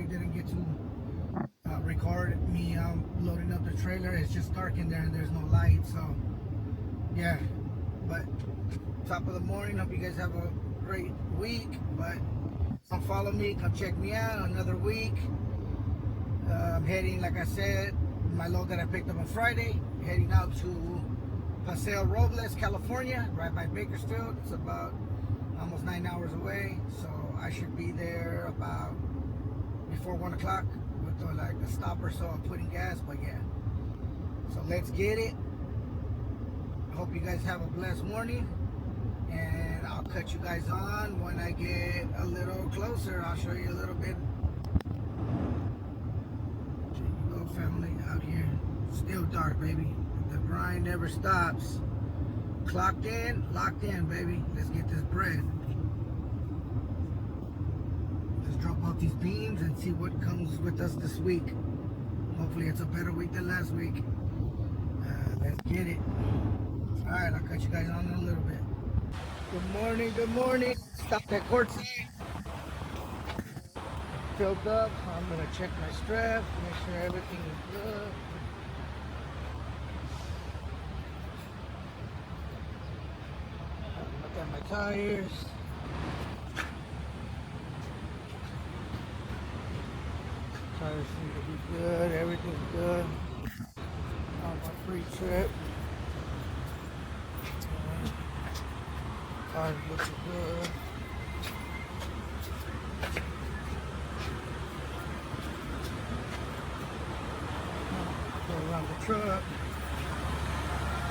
didn't get to record me loading up the trailer. It's just dark in there and there's no light. So yeah, but top of the morning. Hope you guys have a great week. But come follow me. Come check me out. Another week. I'm heading, like I said, my load that I picked up on Friday. Heading out to Paseo Robles, California, right by Bakersfield. It's about almost 9 hours away. So I should be there about before 1 o'clock with like a stop or so of putting gas. But yeah, so let's get it. Hope you guys have a blessed morning, and I'll cut you guys on when I get a little closer. I'll show you a little bit. There you go, family, out here. Still dark, baby. The grind never stops. Clocked in, locked in, baby. Let's get this bread. Let's drop off these beans and see what comes with us this week. Hopefully it's a better week than last week. Let's get it. Alright, I'll cut you guys on in a little bit. Good morning, good morning. Stopped at Quartzsite. Filled up. I'm gonna check my strap, make sure everything is good. Look at my tires. Tires seem to be good, everything's good. On my free trip. Tires looking good. Go around the truck.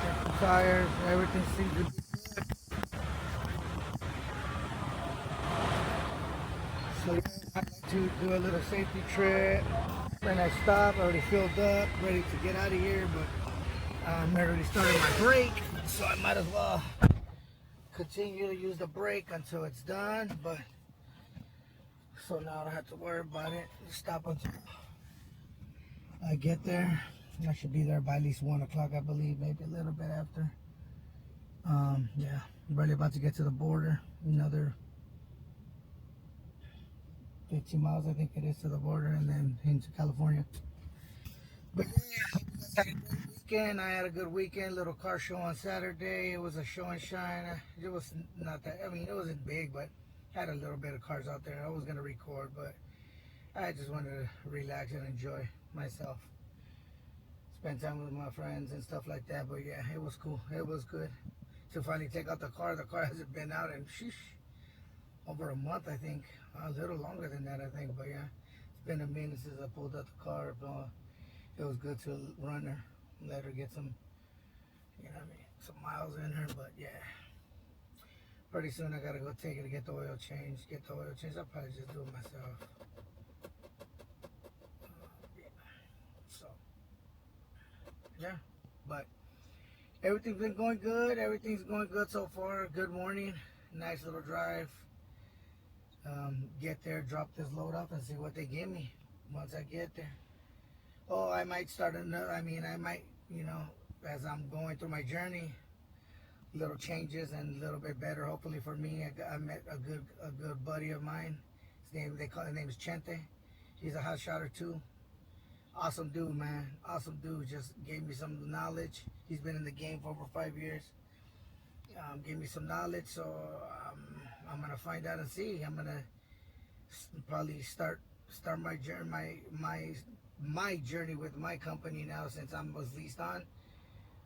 Check the tires, everything seems to be good. So yeah, I like to do a little safety trip. When I stop, already filled up, ready to get out of here, but I'm already started my brake, so I might as well continue to use the brake until it's done. But so now I don't have to worry about it. Stop until I get there. I should be there by at least 1 o'clock, I believe, maybe a little bit after. Yeah, I'm really about to get to the border. Another 15 miles, I think it is, to the border, and then into California. But yeah, I had a good weekend. I had a good weekend. Little car show on Saturday. It was a show and shine. It was not that, I mean, it wasn't big, but had a little bit of cars out there. I was going to record, but I just wanted to relax and enjoy myself. Spend time with my friends and stuff like that. But yeah, it was cool. It was good to finally take out the car. The car hasn't been out in over a month, I think. A little longer than that, I think. But yeah, it's been a minute since I pulled out the car. But it was good to run her, let her get some, you know what I mean, some miles in her. But yeah, pretty soon I gotta go take it to get the oil changed. I'll probably just do it myself. Yeah. So yeah, but everything's been going good. Everything's going good so far. Good morning. Nice little drive. Get there, drop this load off, and see what they give me once I get there. Oh, I might start another. I mean, I might, you know, as I'm going through my journey, little changes and a little bit better. Hopefully for me, I met a good buddy of mine. His name is Chente. He's a hot shotter too. Awesome dude, man. Awesome dude. Just gave me some knowledge. He's been in the game for over 5 years. Gave me some knowledge, so I'm gonna find out and see. I'm gonna probably start my journey, my journey with my company now, since I was leased on,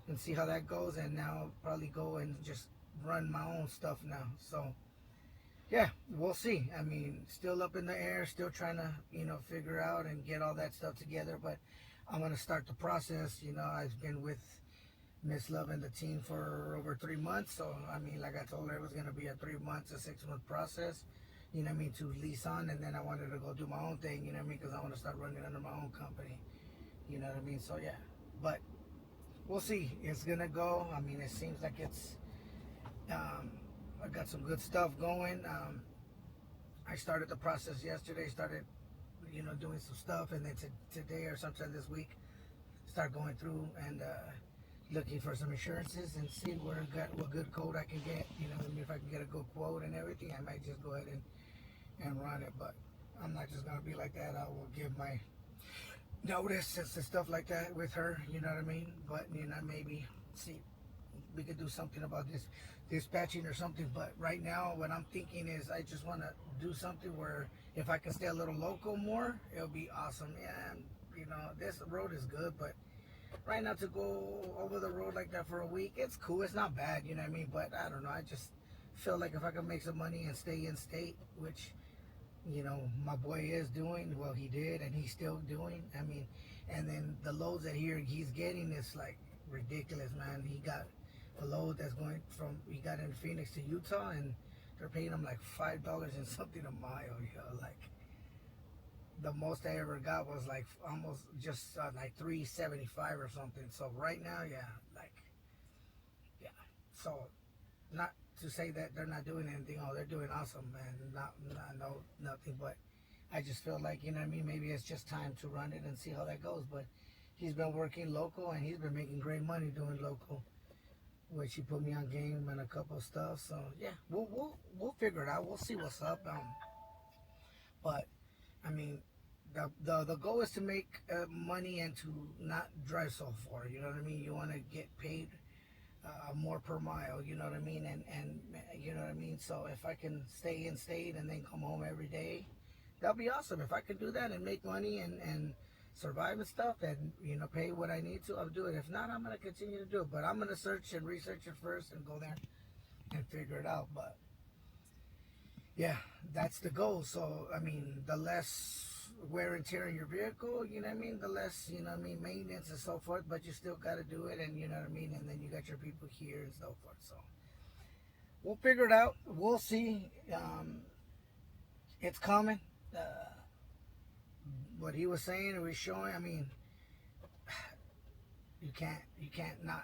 and see how that goes. And now probably go and just run my own stuff now. So yeah, we'll see. I mean, still up in the air, still trying to, you know, figure out and get all that stuff together. But I'm gonna start the process. You know, I've been with Miss Love and the team for over 3 months. So I mean, like I told her, it was gonna be a 3 months, a 6 month process. You know what I mean, to lease on, and then I wanted to go do my own thing. You know what I mean, because I want to start running under my own company. You know what I mean. So yeah, but we'll see. It's gonna go. I mean, it seems like it's. I got some good stuff going. I started the process yesterday. Started, you know, doing some stuff, and then today or sometime this week, start going through and looking for some insurances and see what good quote I can get. You know, I mean, if I can get a good quote and everything, I might just go ahead and run it. But I'm not just gonna be like that. I will give my notices and stuff like that with her. You know what I mean? But maybe see we could do something about this dispatching or something. But right now, what I'm thinking is I just want to do something where if I can stay a little local more, it'll be awesome. And this road is good, but right now to go over the road like that for a week, it's cool. It's not bad, you know what I mean? But I don't know. I just feel like if I can make some money and stay in state, which my boy is doing, well, he did, and he's still doing. I mean, and then the loads that he's getting is like ridiculous, man. He got a load that's going from he got in Phoenix to Utah, and they're paying him like $5 and something a mile. Like the most I ever got was like almost just like 375 or something. So right now, yeah, like yeah. So not to say that they're not doing anything. Oh, they're doing awesome, and not no nothing. But I just feel like what I mean. Maybe it's just time to run it and see how that goes. But he's been working local, and he's been making great money doing local, which he put me on game and a couple of stuff. So yeah, we'll figure it out. We'll see what's up. But I mean, the goal is to make money and to not drive so far. You know what I mean? You want to get paid more per mile. You know what I mean? And you know what I mean. So if I can stay in state and then come home every day, that'll be awesome. If I can do that and make money and survive and stuff, and pay what I need to, I'll do it. If not, I'm gonna continue to do it. But I'm gonna search and research it first and go there and figure it out. But yeah, that's the goal. So I mean, the less wear and tear in your vehicle, you know what I mean, the less maintenance and so forth. But you still got to do it, and you know what I mean. And then you got your people here and so forth. So we'll figure it out. We'll see. It's coming. What he was saying, it was showing. I mean, you can't not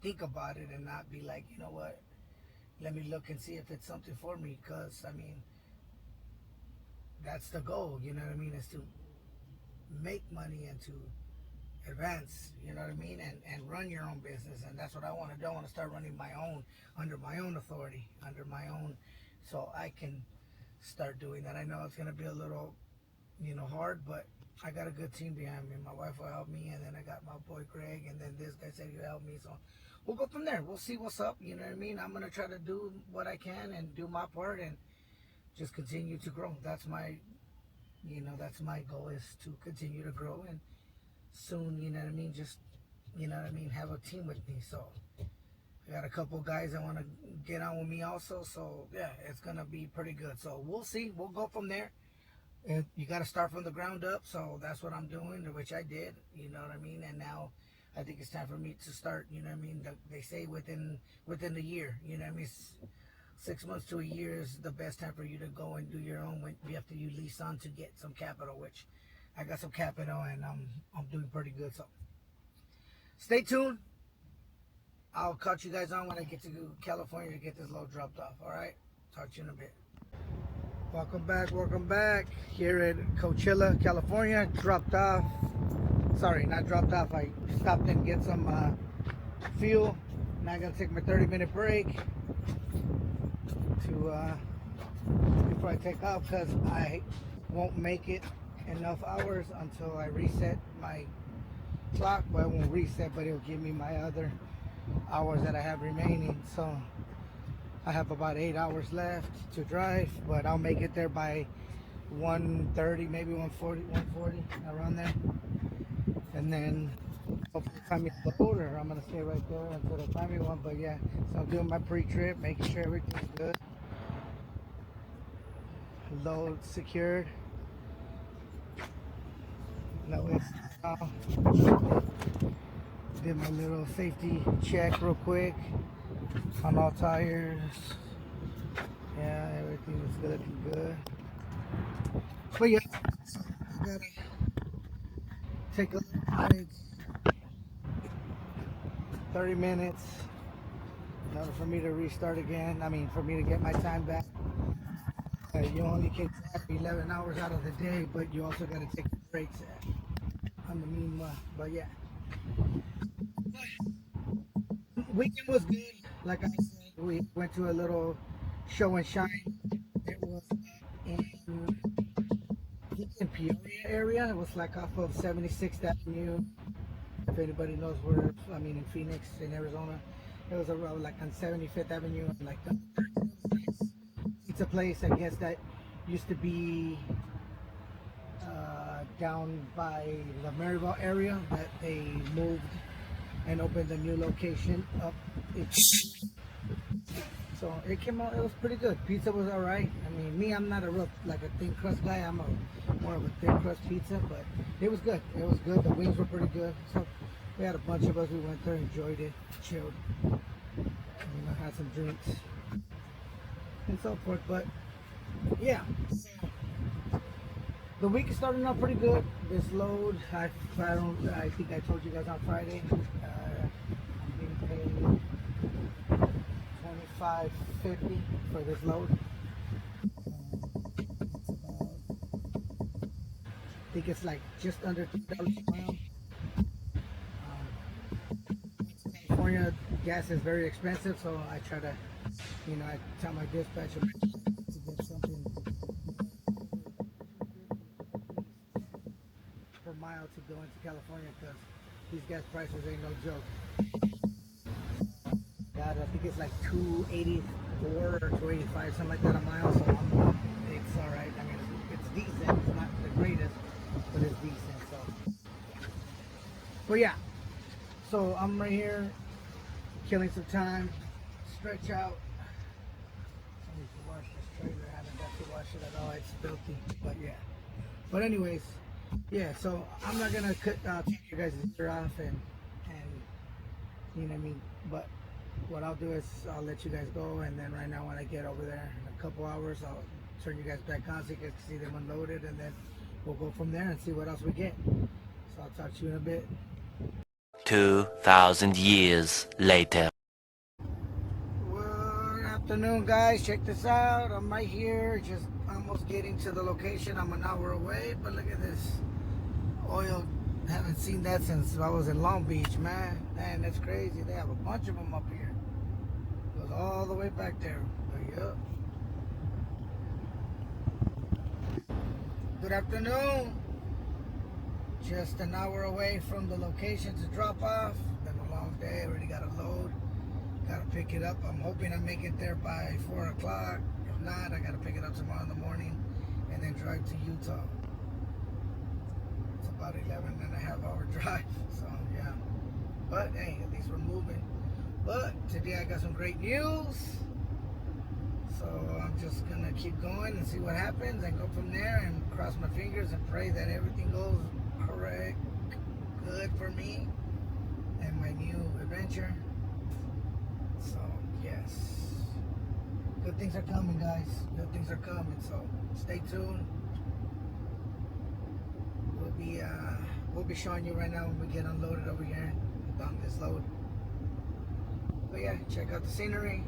think about it and not be like, you know what, let me look and see if it's something for me. Because I mean, that's the goal, you know what I mean, is to make money and to advance, you know what I mean, and run your own business. And that's what I want to do. I want to start running my own, under my own authority, under my own, so I can start doing that. I know it's going to be a little hard, but I got a good team behind me. My wife will help me, and then I got my boy Greg, and then this guy said he'll help me. So we'll go from there. We'll see what's up, you know what I mean. I'm going to try to do what I can and do my part and just continue to grow. That's my goal, is to continue to grow, and soon, you know what I mean, just have a team with me. So I got a couple guys that want to get on with me also. So yeah, it's gonna be pretty good. So we'll see. We'll go from there. You got to start from the ground up. So that's what I'm doing, which I did. You know what I mean. And now I think it's time for me to start. You know what I mean. They say within the year. You know what I mean. 6 months to a year is the best time for you to go and do your own. When you have to you lease on to get some capital, which I got some capital, and I'm doing pretty good. So stay tuned. I'll catch you guys on when I get to California to get this load dropped off. All right. Talk to you in a bit. Welcome back. Welcome back. Here at Coachella, California. Dropped off. Sorry, not dropped off. I stopped and get some fuel. Now I gotta take my 30-minute break to before I take off, because I won't make it enough hours until I reset my clock. Well, it won't reset, but it'll give me my other hours that I have remaining. So I have about 8 hours left to drive, but I'll make it there by 1:30, maybe 1:40, around there. And then hopefully find me a load, or I'm gonna stay right there until they find me one. But yeah, so I'm doing my pre-trip, making sure everything's good. Load secured. No, did my little safety check real quick on all tires. Yeah, everything is looking good. But yeah, I gotta take a look. It's 30 minutes in order for me to restart again. I mean, for me to get my time back. You only can drive 11 hours out of the day, but you also got to take breaks on the meanwhile. But yeah, weekend was good. Like I said, we went to a little show and shine. It was in think in Peoria area. It was like off of 76th Avenue. If anybody knows where, I mean, in Phoenix, in Arizona, it was around like on 75th Avenue, and like the pizza place, I guess that used to be down by the Maryville area that they moved and opened a new location up. So it came out. It was pretty good. Pizza was all right. I mean, me, I'm not a real like a thin crust guy. I'm more of a thin crust pizza, but it was good. It was good. The wings were pretty good. So we had a bunch of us. We went there, enjoyed it, chilled, had some drinks and so forth. But yeah, the week is starting out pretty good. This load, I think I told you guys on Friday. I'm being paid $25.50 for this load. I think it's like just under $2 a mile. California gas is very expensive, so I try to, I tell my dispatcher to get something per mile to go into California because these gas prices ain't no joke. God, I think it's like 284 or 285, something like that a mile. So it's all right. I mean, it's decent. It's not the greatest, but it's decent. So, but yeah. So I'm right here, killing some time, stretch out. I need to wash this trailer. I haven't got to wash it at all. It's filthy, but yeah. But anyways, yeah. So I'm not gonna take you guys' ear off and you know what I mean. But what I'll do is I'll let you guys go, and then right now when I get over there in a couple hours, I'll turn you guys back on so you can see them unloaded, and then we'll go from there and see what else we get. So I'll talk to you in a bit. 2,000 years later. Good afternoon, guys. Check this out. I'm right here, just almost getting to the location. I'm an hour away, but look at this oil. Haven't seen that since I was in Long Beach, man. Man, that's crazy. They have a bunch of them up here. Goes all the way back there. But, yep. Good afternoon. Just an hour away from the location to drop off. Been a long day. Already got a load. Got to pick it up. I'm hoping I make it there by 4 o'clock. If not, I got to pick it up tomorrow in the morning and then drive to Utah. It's about 11.5-hour drive. So, yeah. But, hey, at least we're moving. But today I got some great news. So I'm just going to keep going and see what happens and go from there and cross my fingers and pray that everything goes correct, good for me and my new adventure. So, yes. Good things are coming, guys. Good things are coming. So, stay tuned. We'll be showing you right now when we get unloaded over here on this load. But yeah, check out the scenery.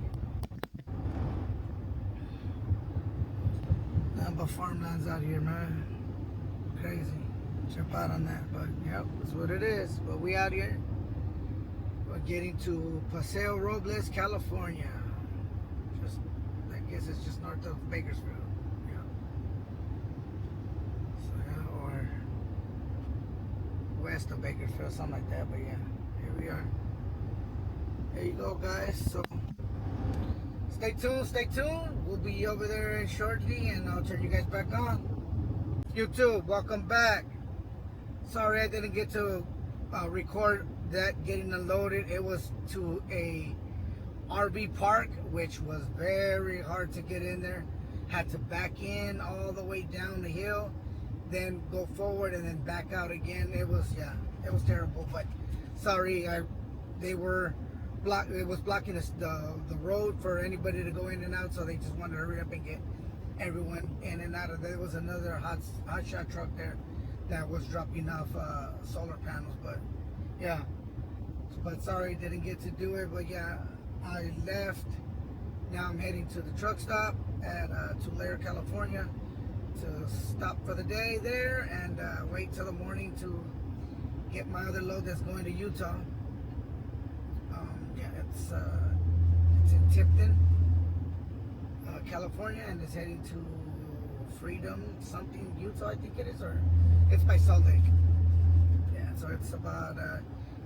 Nothing but farmlands out here, man. Crazy. Jump out on that, but yep, that's what it is. But we out here. We're getting to Paseo Robles, California. Just, I guess it's just north of Bakersfield. Yeah. So yeah, or west of Bakersfield, something like that. But yeah, here we are. There you go, guys. So stay tuned, stay tuned. We'll be over there shortly, and I'll turn you guys back on. YouTube, welcome back. Sorry I didn't get to record that getting unloaded. It was to a RV park, which was very hard to get in there. Had to back in all the way down the hill, then go forward and then back out again. It was, yeah, it was terrible. But sorry, it was blocking the road for anybody to go in and out, so they just wanted to hurry up and get everyone in and out of there. There was another hot shot truck there that was dropping off solar panels, but yeah. But sorry, didn't get to do it. But yeah, I left. Now I'm heading to the truck stop at Tulare, California, to stop for the day there and wait till the morning to get my other load that's going to Utah. Yeah, it's in Tipton, California, and it's heading to Freedom something, Utah, I think it is, or it's by Salt Lake. Yeah, so it's about a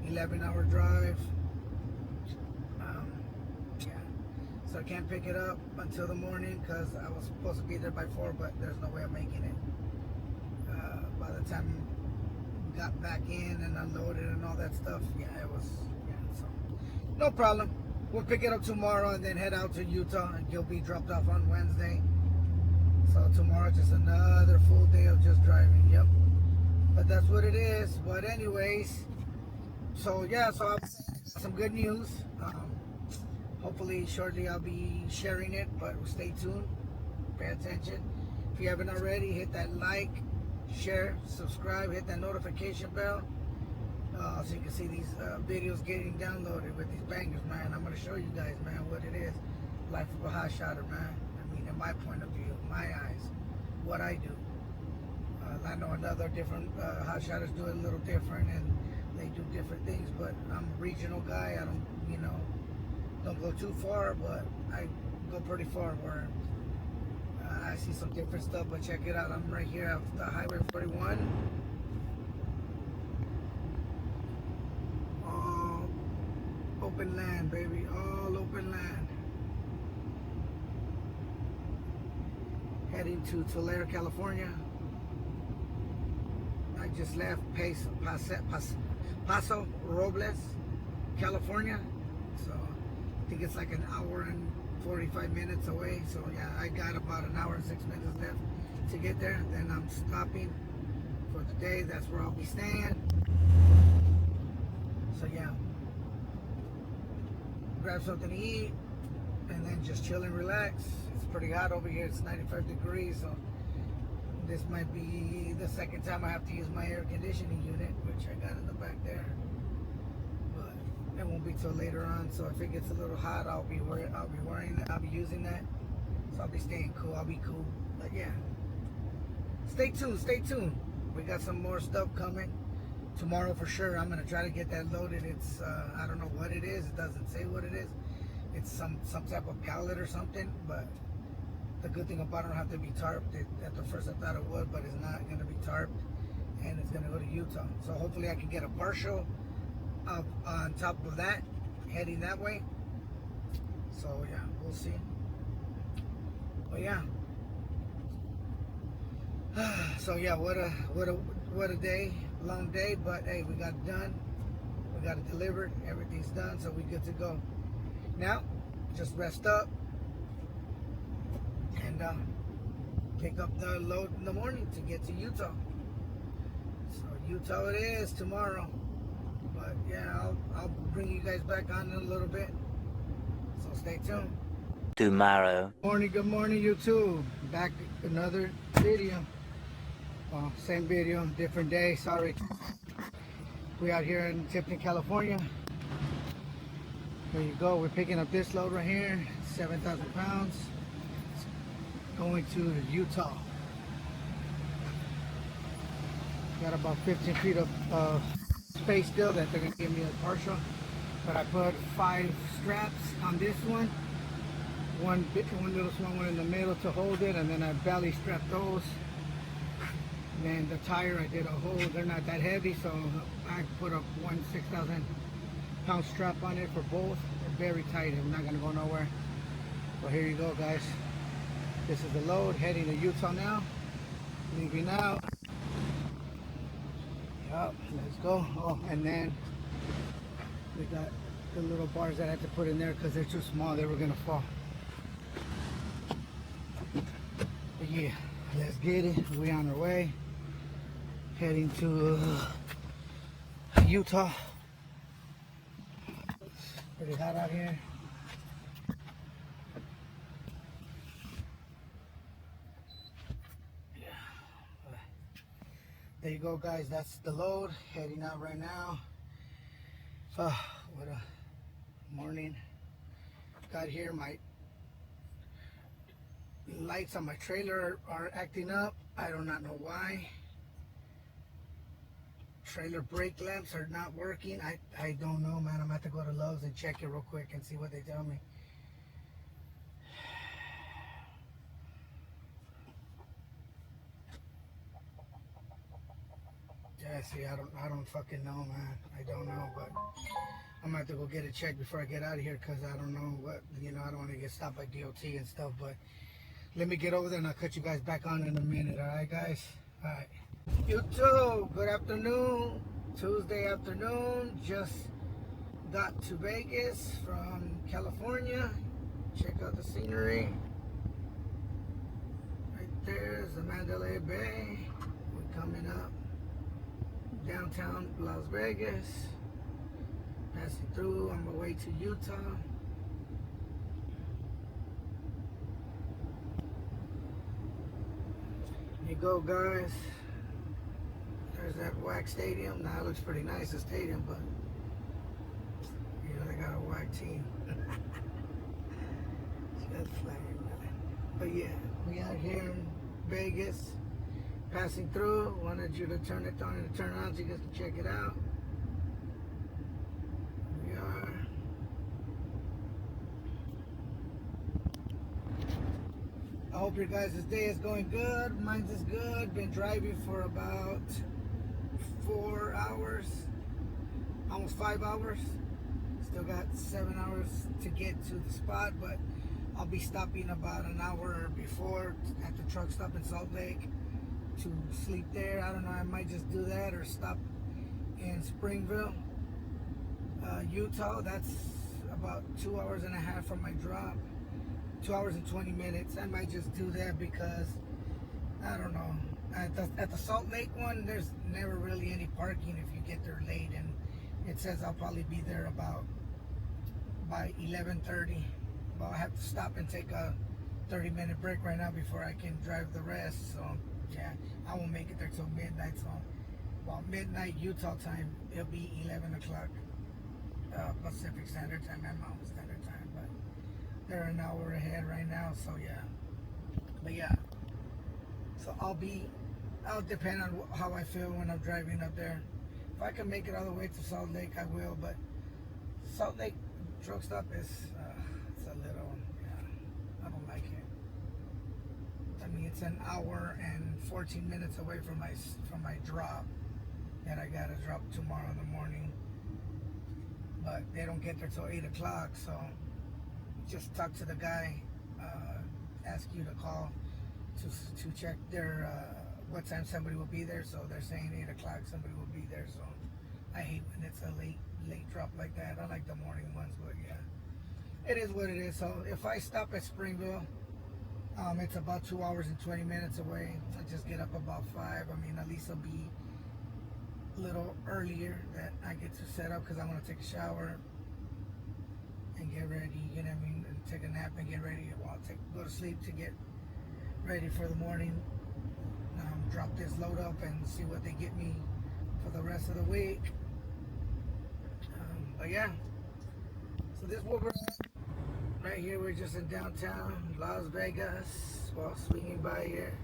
11-hour drive. Yeah, so I can't pick it up until the morning because I was supposed to be there by 4, but there's no way I'm making it. By the time I got back in and unloaded and all that stuff, yeah, it was, yeah, so no problem. We'll pick it up tomorrow and then head out to Utah, and he'll be dropped off on Wednesday. So tomorrow just another full day of just driving. Yep, but that's what it is. But anyways, so yeah, so I've some good news. Hopefully shortly I'll be sharing it, but stay tuned, pay attention. If you haven't already, hit that like, share, subscribe, hit that notification bell, so you can see these videos getting downloaded with these bangers, man. I'm gonna show you guys, man, what it is, life of a hot shotter, man. I mean, in my point of view, my eyes, what I do. I know another different hot shotters do it a little different, and they do different things, but I'm a regional guy. I don't, don't go too far, but I go pretty far where I see some different stuff. But check it out, I'm right here off the Highway 41. All open land, baby, all open land. Heading to Tulare, California. I just left Paso Robles, California. So I think it's like an hour and 45 minutes away. So yeah, I got about an hour and 6 minutes left to get there. Then I'm stopping for the day. That's where I'll be staying. So yeah, grab something to eat and then just chill and relax. It's pretty hot over here. It's 95 degrees. So this might be the second time I have to use my air conditioning unit, which I got in the back there. But it won't be till later on. So if it gets a little hot, I'll be using that. So I'll be staying cool. I'll be cool. But yeah, stay tuned. Stay tuned. We got some more stuff coming tomorrow for sure. I'm gonna try to get that loaded. It's I don't know what it is. It doesn't say what it is. It's some type of pallet or something, but the good thing about it, don't have to be tarped. At the first I thought it would, but it's not going to be tarped, and it's going to go to Utah. So hopefully I can get a partial up on top of that, heading that way. So yeah, we'll see. But yeah. So yeah, what a day, long day. But hey, we got it done. We got it delivered. Everything's done, so we good to go. Now, just rest up and pick up the load in the morning to get to Utah. So Utah it is tomorrow. But yeah, I'll bring you guys back on in a little bit. So stay tuned. Tomorrow. Good morning, YouTube. Back another video. Well, same video, different day. Sorry. We out here in Tipton, California. There you go. We're picking up this load right here, 7,000 pounds. Going to Utah. Got about 15 feet of space still that they're gonna give me a partial. But I put 5 straps on this one. One little small one in the middle to hold it, and then I belly strapped those. And then the tire I did a hole. They're not that heavy, so I put up one 6,000 pound strap on it for both. They're very tight. I'm not gonna go nowhere. But here you go, guys. This is the load, heading to Utah now. Leaving out. Yup, let's go. Oh, and then we got the little bars that I had to put in there because they're too small. They were gonna fall. But yeah, let's get it. We on our way. Heading to Utah. Pretty hot out here. There you go, guys. That's the load. Heading out right now. What a morning. Got here. My lights on my trailer are acting up. I do not know why. Trailer brake lamps are not working. I don't know, man. I'm going to have to go to Lowe's and check it real quick and see what they tell me. honestly, I don't fucking know, man. I don't know, but I'm gonna have to go get it checked before I get out of here because I don't know what, I don't want to get stopped by DOT and stuff. But let me get over there and I'll cut you guys back on in a minute. All right, guys. All right. You too. Good afternoon. Tuesday afternoon. Just got to Vegas from California. Check out the scenery. Right there's the Mandalay Bay. We're coming up downtown Las Vegas. Passing through on my way to Utah. Here you go, guys. There's that WAC stadium. Now it looks pretty nice, the stadium, but they got a WAC team. Just flying, man. But yeah, we out here in Vegas, passing through. Wanted you to turn it on and turn on so you guys can check it out. We are. I hope your guys' day is going good. Mine's is good. Been driving for about 4 hours, almost 5 hours. Still got 7 hours to get to the spot, but I'll be stopping about an hour before at the truck stop in Salt Lake to sleep there. I don't know, I might just do that or stop in Springville, Utah. That's about 2 hours and a half from my drop. 2 hours and 20 minutes. I might just do that because I don't know. At the Salt Lake one, there's never really any parking if you get there late, and it says I'll probably be there by 11:30. But I have to stop and take a 30-minute break right now before I can drive the rest. So yeah, I won't make it there till midnight. So about midnight Utah time, it'll be 11 o'clock Pacific Standard Time and Mountain Standard Time. But they're an hour ahead right now, so yeah. But yeah, so I'll depend on how I feel when I'm driving up there. If I can make it all the way to Salt Lake, I will. But Salt Lake truck stop is it's a little, I don't like it. I mean, it's an hour and 14 minutes away from my drop that I gotta drop tomorrow in the morning. But they don't get there till 8 o'clock, so just talk to the guy, ask you to call to check their what time somebody will be there. So they're saying 8 o'clock somebody will be there. So I hate when it's a late drop like that. I like the morning ones, but yeah, it is what it is. So if I stop at Springville, it's about 2 hours and 20 minutes away. I just get up about 5. I mean, at least I'll be a little earlier that I get to set up because I want to take a shower and get ready, you know what I mean, and take a nap and get ready. Well, go to sleep to get ready for the morning. Drop this load up and see what they get me for the rest of the week. But yeah, so this is what we're at. Right here, we're just in downtown Las Vegas while swinging by here.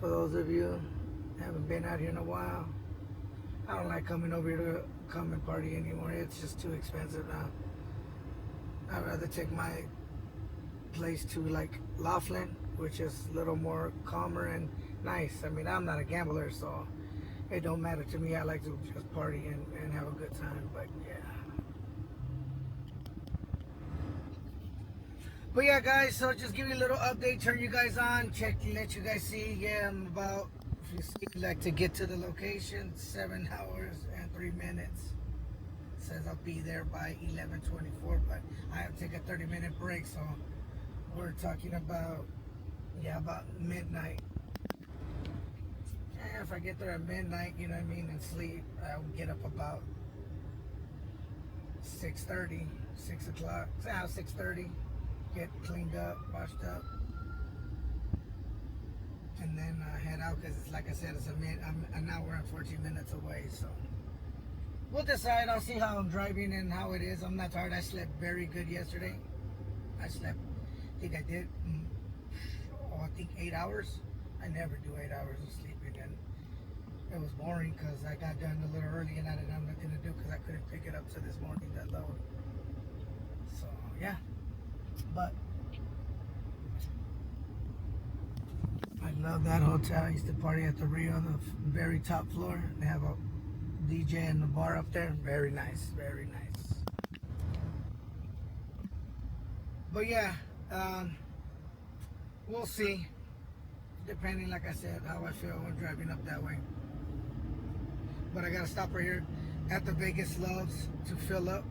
For those of you who haven't been out here in a while, I don't like coming over here to come and party anymore. It's just too expensive now. I'd rather take my place to like Laughlin, which is a little more calmer and nice. I mean, I'm not a gambler, so it don't matter to me. I like to just party and have a good time. But yeah, guys, so just give you a little update, turn you guys on, let you guys see. Yeah, I'm about, if you see, like to get to the location, 7 hours and 3 minutes. It says I'll be there by 11:24, but I have to take a 30-minute break, so we're talking about midnight. Yeah, if I get there at midnight, you know what I mean, and sleep, I'll get up about 6:30, 6 o'clock, 6:30, get cleaned up, washed up, and then head out because, like I said, I'm an hour and 14 minutes away, so we'll decide. I'll see how I'm driving and how it is. I'm not tired. I slept very good yesterday. I think I did, I think 8 hours. I never do 8 hours of sleeping, and it was boring because I got done a little early and I didn't have nothing to do because I couldn't pick it up to this morning, that load. So yeah, but I love that hotel. I used to party at the Rio, the very top floor. They have a DJ and the bar up there. Very nice, very nice. But yeah, we'll see. Depending, like I said, how I feel when driving up that way. But I gotta stop right here at the Vegas Loves to fill up.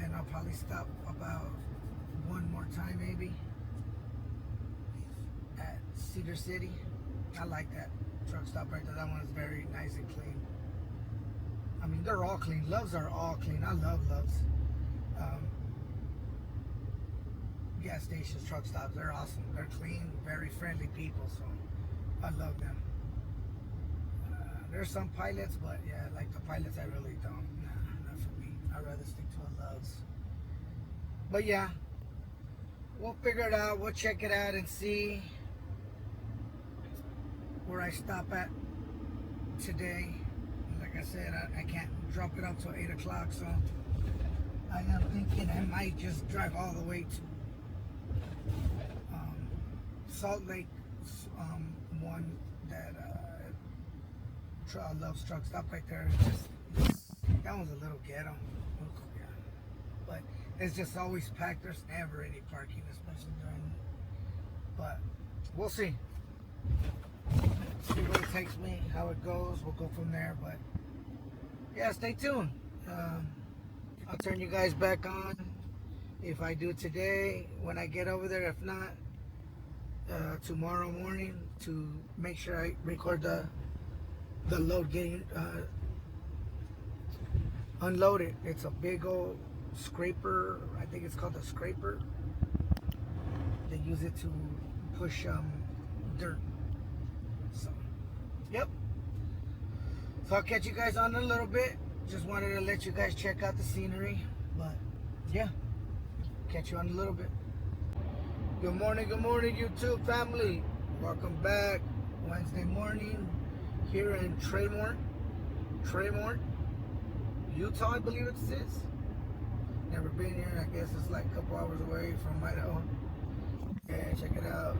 And I'll probably stop about one more time maybe at Cedar City. I like that truck stop right there. That one is very nice and clean. I mean, they're all clean. Loves are all clean. I love Loves. Gas stations, truck stops, they're awesome. They're clean, very friendly people, so I love them. There's some pilots, but yeah, like the pilots, I really don't. Nah, not for me. I'd rather stick to a Loves. But yeah, we'll figure it out. We'll check it out and see where I stop at today. Like I said, I can't drop it up till 8 o'clock, so I am thinking I might just drive all the way to Salt Lake, one that Loves truck stop right there. That one's a little ghetto, but it's just always packed. There's never any parking, especially during. But we'll see. See where it takes me, how it goes. We'll go from there. But yeah, stay tuned. I'll turn you guys back on if I do today when I get over there. If not, tomorrow morning to make sure I record the load getting unloaded. It's a big old scraper. I think it's called a scraper. They use it to push dirt. So, yep. So I'll catch you guys on in a little bit. Just wanted to let you guys check out the scenery. But yeah, catch you on in a little bit. Good morning, YouTube family. Welcome back. Wednesday morning here in Tremont, Utah, I believe it is. Never been here. I guess it's like a couple hours away from Idaho. Yeah, check it out.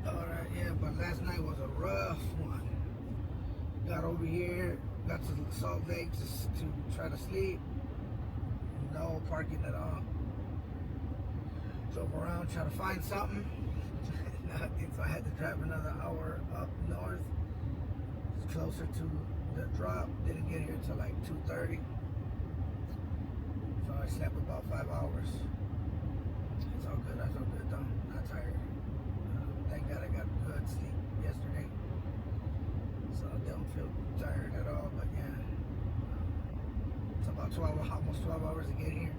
Alright, yeah, but last night was a rough one. Got over here, got to Salt Lake just to try to sleep. No parking at all. Drove around, trying to find something. Nothing, so I had to drive another hour up north. It's closer to the drop. Didn't get here till like 2:30. So I slept about 5 hours. It's all good. I feel good though. Not tired. Thank God I got good sleep yesterday. So I don't feel tired at all, but yeah. It's about 12, almost 12 hours to get here.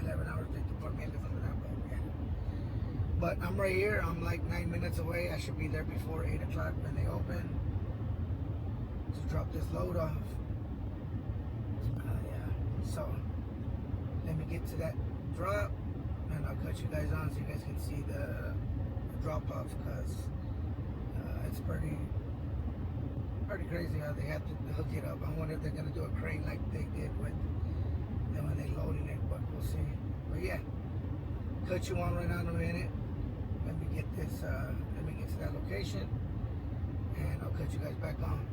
11 hours, 54 minutes, something like that, but yeah. But I'm right here, I'm like 9 minutes away. I should be there before 8 o'clock when they open to drop this load off. Yeah, so let me get to that drop and I'll cut you guys on so you guys can see the drop off, because it's pretty crazy how they have to hook it up. I wonder if they're gonna do a crane like they did with them when they loaded it, but we'll see. But yeah, cut you on right now in a minute. Let me get this. Let me get to that location, and I'll cut you guys back on.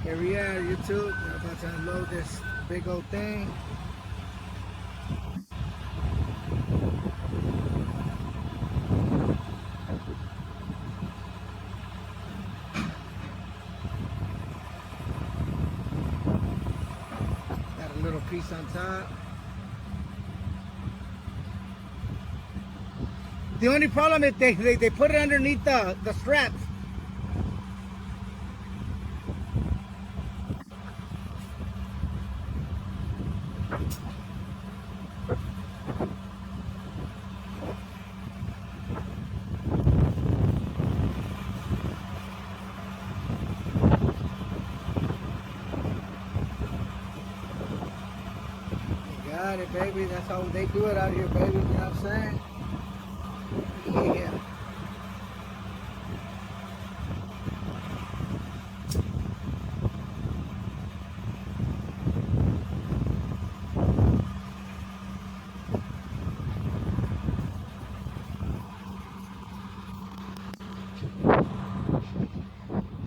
Here we are, YouTube. We're about to unload this big old thing. Piece on top. The only problem is they put it underneath the straps. Got it, baby. That's how they do it out here, baby. You know what I'm saying? Yeah.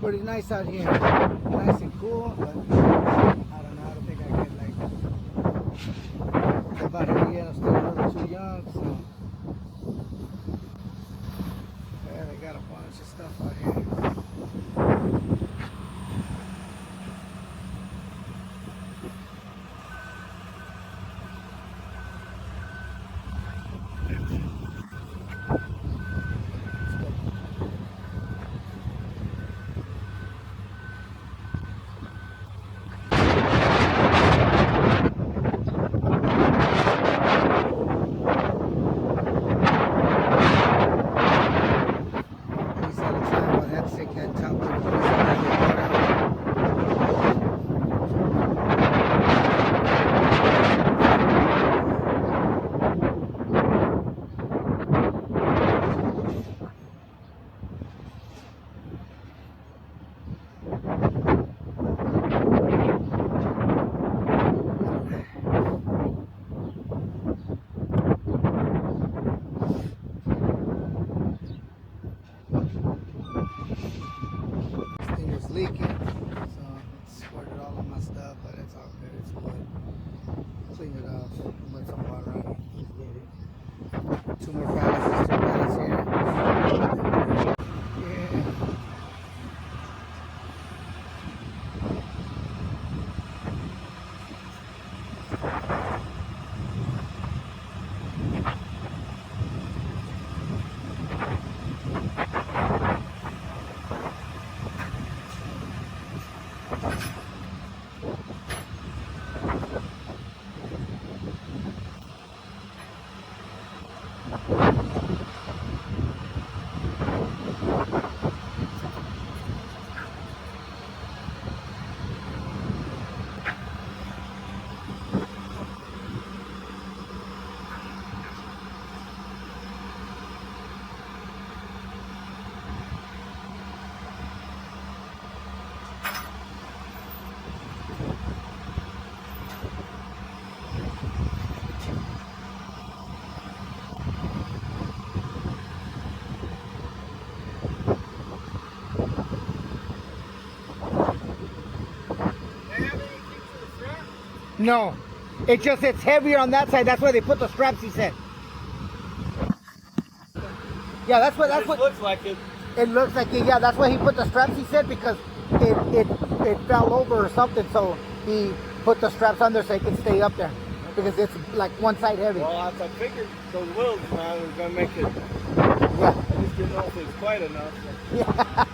pretty nice out here. Nice and cool, but I don't know. I don't think I get like about here yet. I'm still a little too young, so yeah, they got a bunch of stuff out here. These are the time when that sick that top of the piece that they put out. This thing was leaking, so it squirted all of my stuff, but it's all good. It's good. Clean it off. Put some water on it. Just get it. Two more pallets. There's two pallets here. Yeah. No, it's heavier on that side. That's why they put the straps. He said. Yeah, that's what looks like it. it looks like. Yeah, that's why he put the straps. He said because it fell over or something. So he put the straps on there so it can stay up there because it's like one side heavy. Well, I figured those wheels now were gonna make it. Yeah. I just didn't know if it was quite enough. Yeah.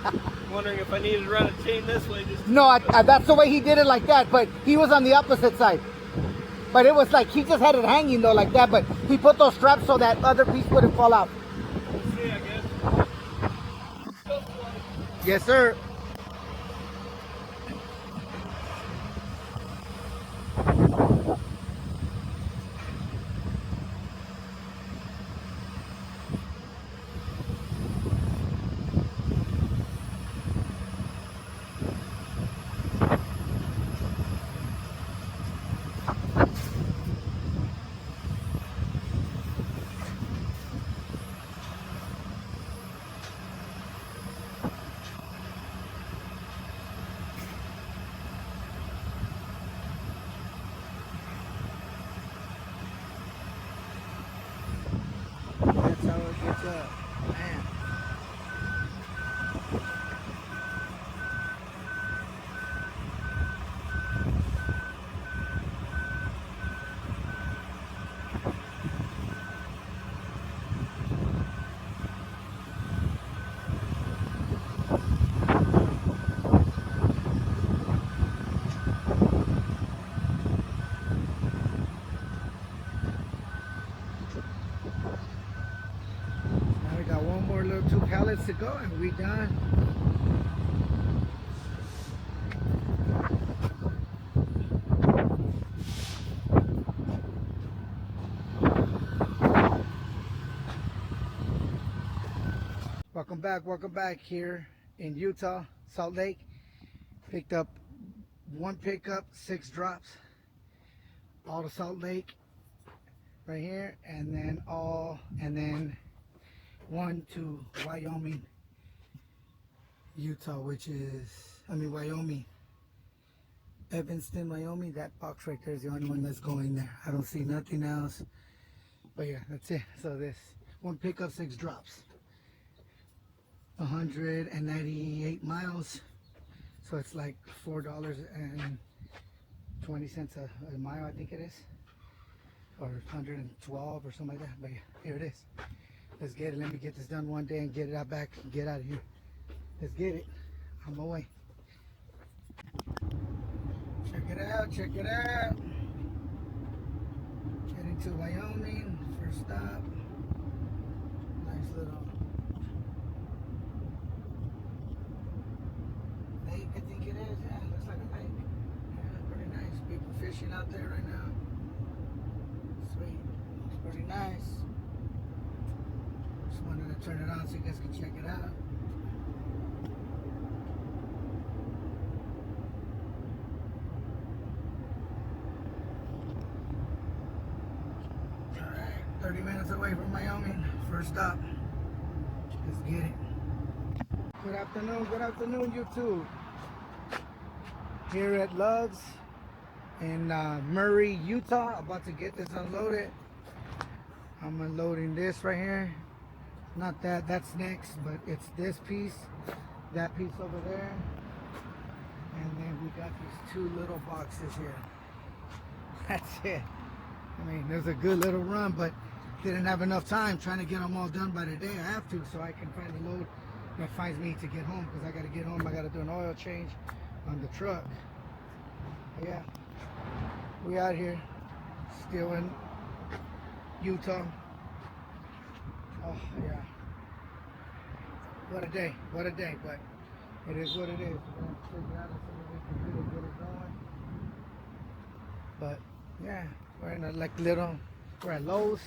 Wondering if I needed to run a chain this way. Just No, that's the way he did it like that. But he was on the opposite side. But it was like he just had it hanging though like that. But he put those straps so that other piece wouldn't fall out. we'll see, I guess. Yes, sir. That's how it gets up. Man. Now we got one more little 2 pallets to go and we done. Welcome back here in Utah, Salt Lake. Picked up 1 pickup, 6 drops, all to Salt Lake right here, and then 1 to Wyoming Utah, which is, Wyoming. Evanston, Wyoming. That box right there is the only one that's going there. I don't see nothing else. But yeah, that's it. So this one pickup, 6 drops. 198 miles. So it's like $4.20 a mile, I think it is. Or 112 or something like that. But yeah, here it is. Let's get it. Let me get this done one day and get it out back and get out of here. Let's get it. On my way. Check it out. Check it out. Heading to Wyoming. First stop. Nice little lake, I think it is. Yeah, looks like a lake. Yeah, pretty nice. People fishing out there right now. Sweet. Looks pretty nice. Just wanted to turn it on so you guys can check it out. Alright, 30 minutes away from Wyoming. First stop. Let's get it. Good afternoon, YouTube. Here at Love's in Murray, Utah. About to get this unloaded. I'm unloading this right here. Not that, that's next, but it's this piece, that piece over there. And then we got these 2 little boxes here. That's it. I mean, it was a good little run, but didn't have enough time trying to get them all done by the day. I have to, so I can find the load that finds me to get home, because I got to get home. I got to do an oil change on the truck. But yeah, we out here, still in Utah. Oh yeah, what a day, but it is what it is. We're gonna figure out something we can do to get it going. But yeah, we're in we're at Lowe's.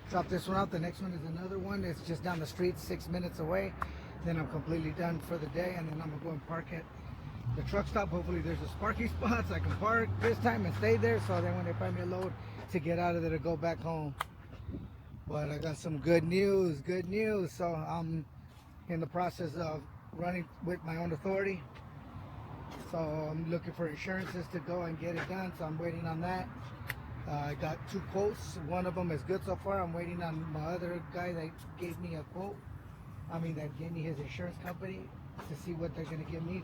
Drop this one out. The next one is another one. It's just down the street, 6 minutes away. Then I'm completely done for the day, and then I'm gonna go and park at the truck stop. Hopefully there's a parking spot so I can park this time and stay there, so then when they find me a load to get out of there to go back home. But I got some good news. So I'm in the process of running with my own authority. So I'm looking for insurances to go and get it done. So I'm waiting on that. I got 2 quotes. One of them is good so far. I'm waiting on my other guy that gave me a quote. That gave me his insurance company to see what they're gonna give me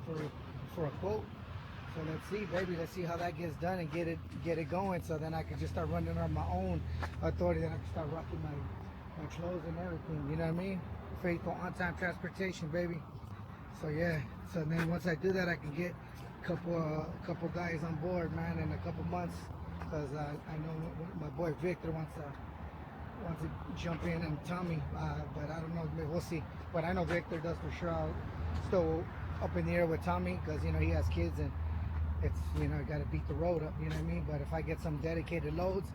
for a quote. So let's see, baby. Let's see how that gets done and get it going. So then I can just start running on my own authority. Then I can start rocking my clothes and everything. You know what I mean? Faithful on-time transportation, baby. So yeah. So then once I do that, I can get a couple guys on board, man, in a couple months. Because I know my boy Victor wants to jump in and tell me, but I don't know. We'll see. But I know Victor does for sure. I'll still up in the air with Tommy, because he has kids and it's I got to beat the road up. You know what I mean? But if I get some dedicated loads,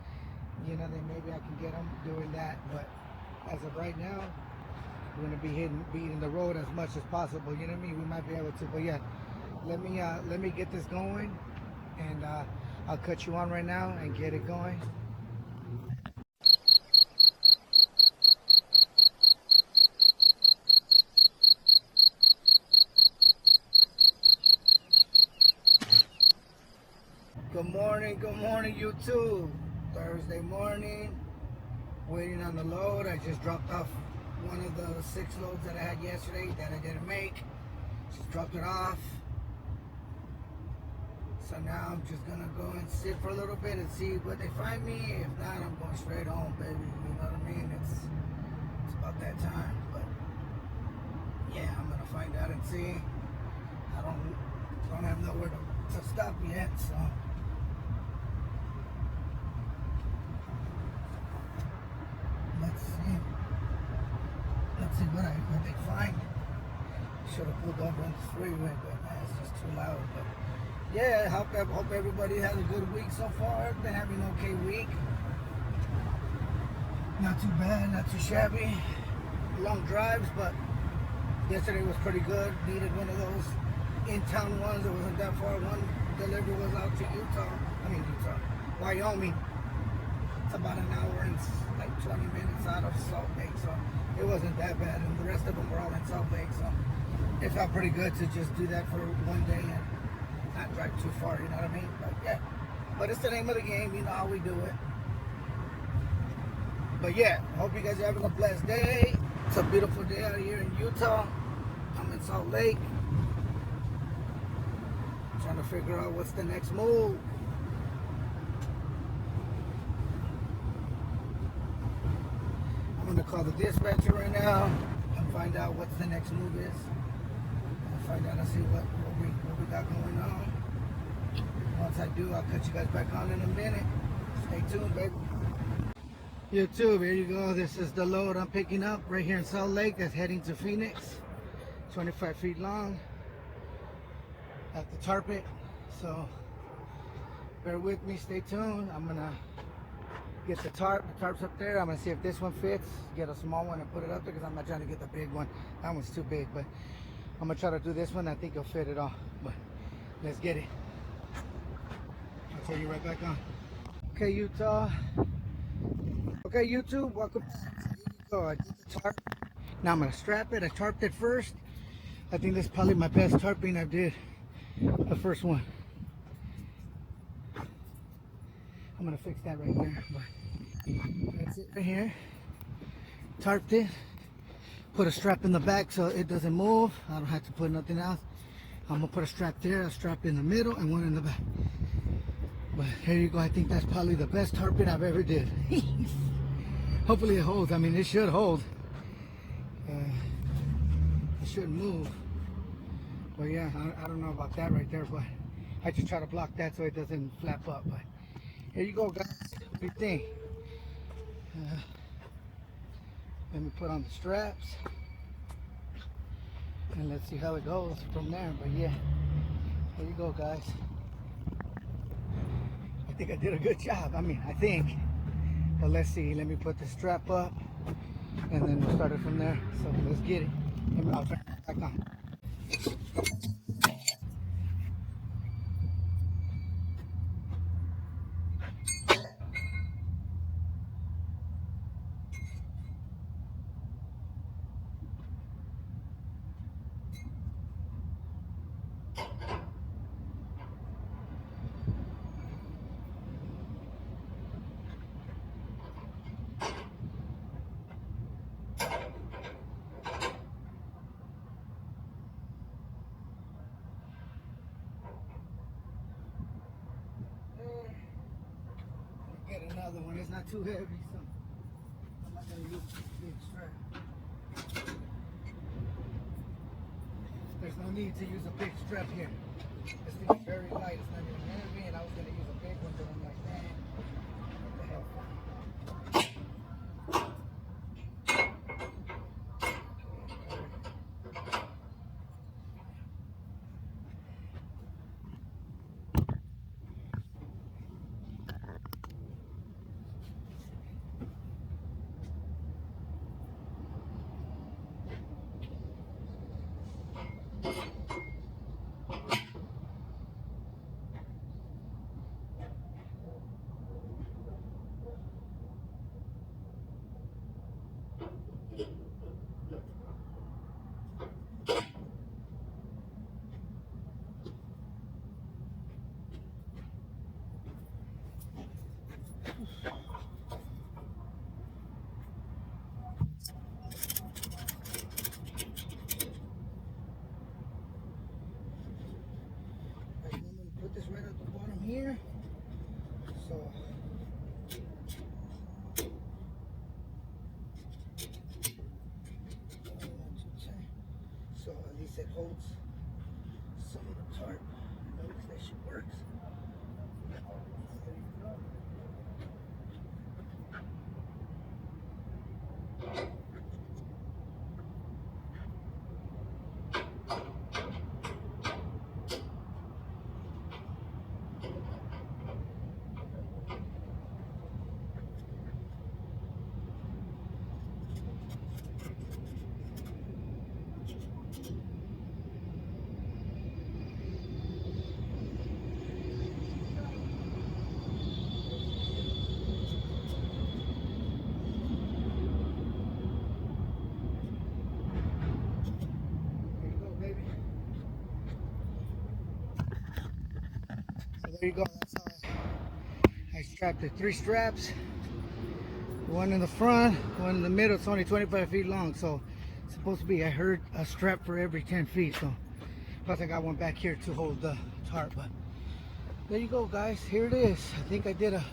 then maybe I can get them doing that. But as of right now, we're gonna be beating the road as much as possible. You know what I mean? We might be able to. But yeah, let me get this going, and I'll cut you on right now and get it going. Good morning, YouTube. Thursday morning, waiting on the load. I just dropped off one of the 6 loads that I had yesterday that I didn't make. Just dropped it off. So now I'm just gonna go and sit for a little bit and see what they find me. If not, I'm going straight home, baby. You know what I mean? It's about that time. But yeah, I'm gonna find out and see. I don't have nowhere to stop yet, so let's see what they find. Should have pulled over on the freeway, but it's just too loud. But yeah, I hope everybody has a good week so far. Been having an okay week. Not too bad, not too shabby. Long drives, but yesterday was pretty good. Needed one of those in-town ones. It wasn't that far. One delivery was out to Wyoming. It's about an hour and like 20 minutes out of Salt Lake. So it wasn't that bad, and the rest of them were all in Salt Lake, so it felt pretty good to just do that for one day and not drive too far, you know what I mean? But yeah, but it's the name of the game, you know how we do it. But yeah, hope you guys are having a blessed day. It's a beautiful day out here in Utah. I'm in Salt Lake. Trying to figure out what's the next move. I'm gonna call the dispatcher right now and find out what's the next move is. And find out and see what we got going on. Once I do, I'll cut you guys back on in a minute. Stay tuned, baby. YouTube, here you go. This is the load I'm picking up right here in Salt Lake. That's heading to Phoenix. 25 feet long. Have to tarp it. So bear with me, stay tuned. I'm gonna get the tarp. The tarp's up there. I'm gonna see if this one fits. Get a small one and put it up there because I'm not trying to get the big one. That one's too big, but I'm gonna try to do this one. I think it'll fit it all. But let's get it. I'll tell you right back on. Okay, Utah. Okay, YouTube, welcome. So I did the tarp. Now I'm gonna strap it. I tarped it first. I think this is probably my best tarping I did. The first one. I'm gonna fix that right there. But that's it right here. Tarped it. Put a strap in the back so it doesn't move. I don't have to put nothing else. I'm gonna put a strap there, a strap in the middle, and one in the back. But here you go. I think that's probably the best tarping I've ever did. Hopefully it holds. I mean, it should hold. It shouldn't move. But yeah, I don't know about that right there, but I just try to block that so it doesn't flap up. But here you go, guys. What do you think? Let me put on the straps and let's see how it goes from there. But yeah, here you go, guys. I think I did a good job. I mean, I think. But let's see. Let me put the strap up and then we'll start it from there. So let's get it. I'll turn it back on. Get another one. It's not too heavy, so I'm not gonna use a big strap. There's no need to use a big strap here. This thing is very light. It's not even heavy, and I was gonna use a big one, but I'm like, man, what the hell? Put this right at the bottom here. So at least it holds some of the tarp. Notice that shit works. There you go. there you go. That's how I strapped it. 3 straps. One in the front, one in the middle. It's only 25 feet long, so it's supposed to be, I heard, a strap for every 10 feet. So plus I got one back here to hold the tarp. But there you go, guys. Here it is. I think I did a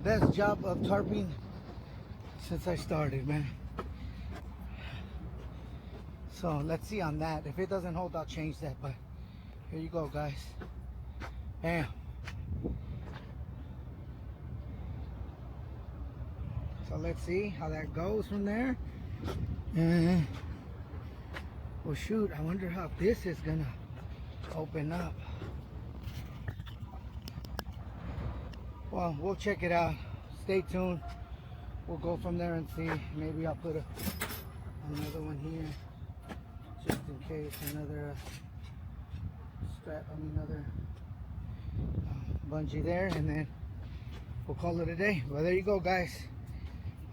best job of tarping since I started, man. So let's see on that. If it doesn't hold, I'll change that. But here you go, guys. Bam. So let's see how that goes from there. And well, shoot, I wonder how this is gonna open up. Well, we'll check it out. Stay tuned. We'll go from there and see. Maybe I'll put another one here, just in case. Another strap. Another bungee there, and then we'll call it a day. Well, there you go, guys.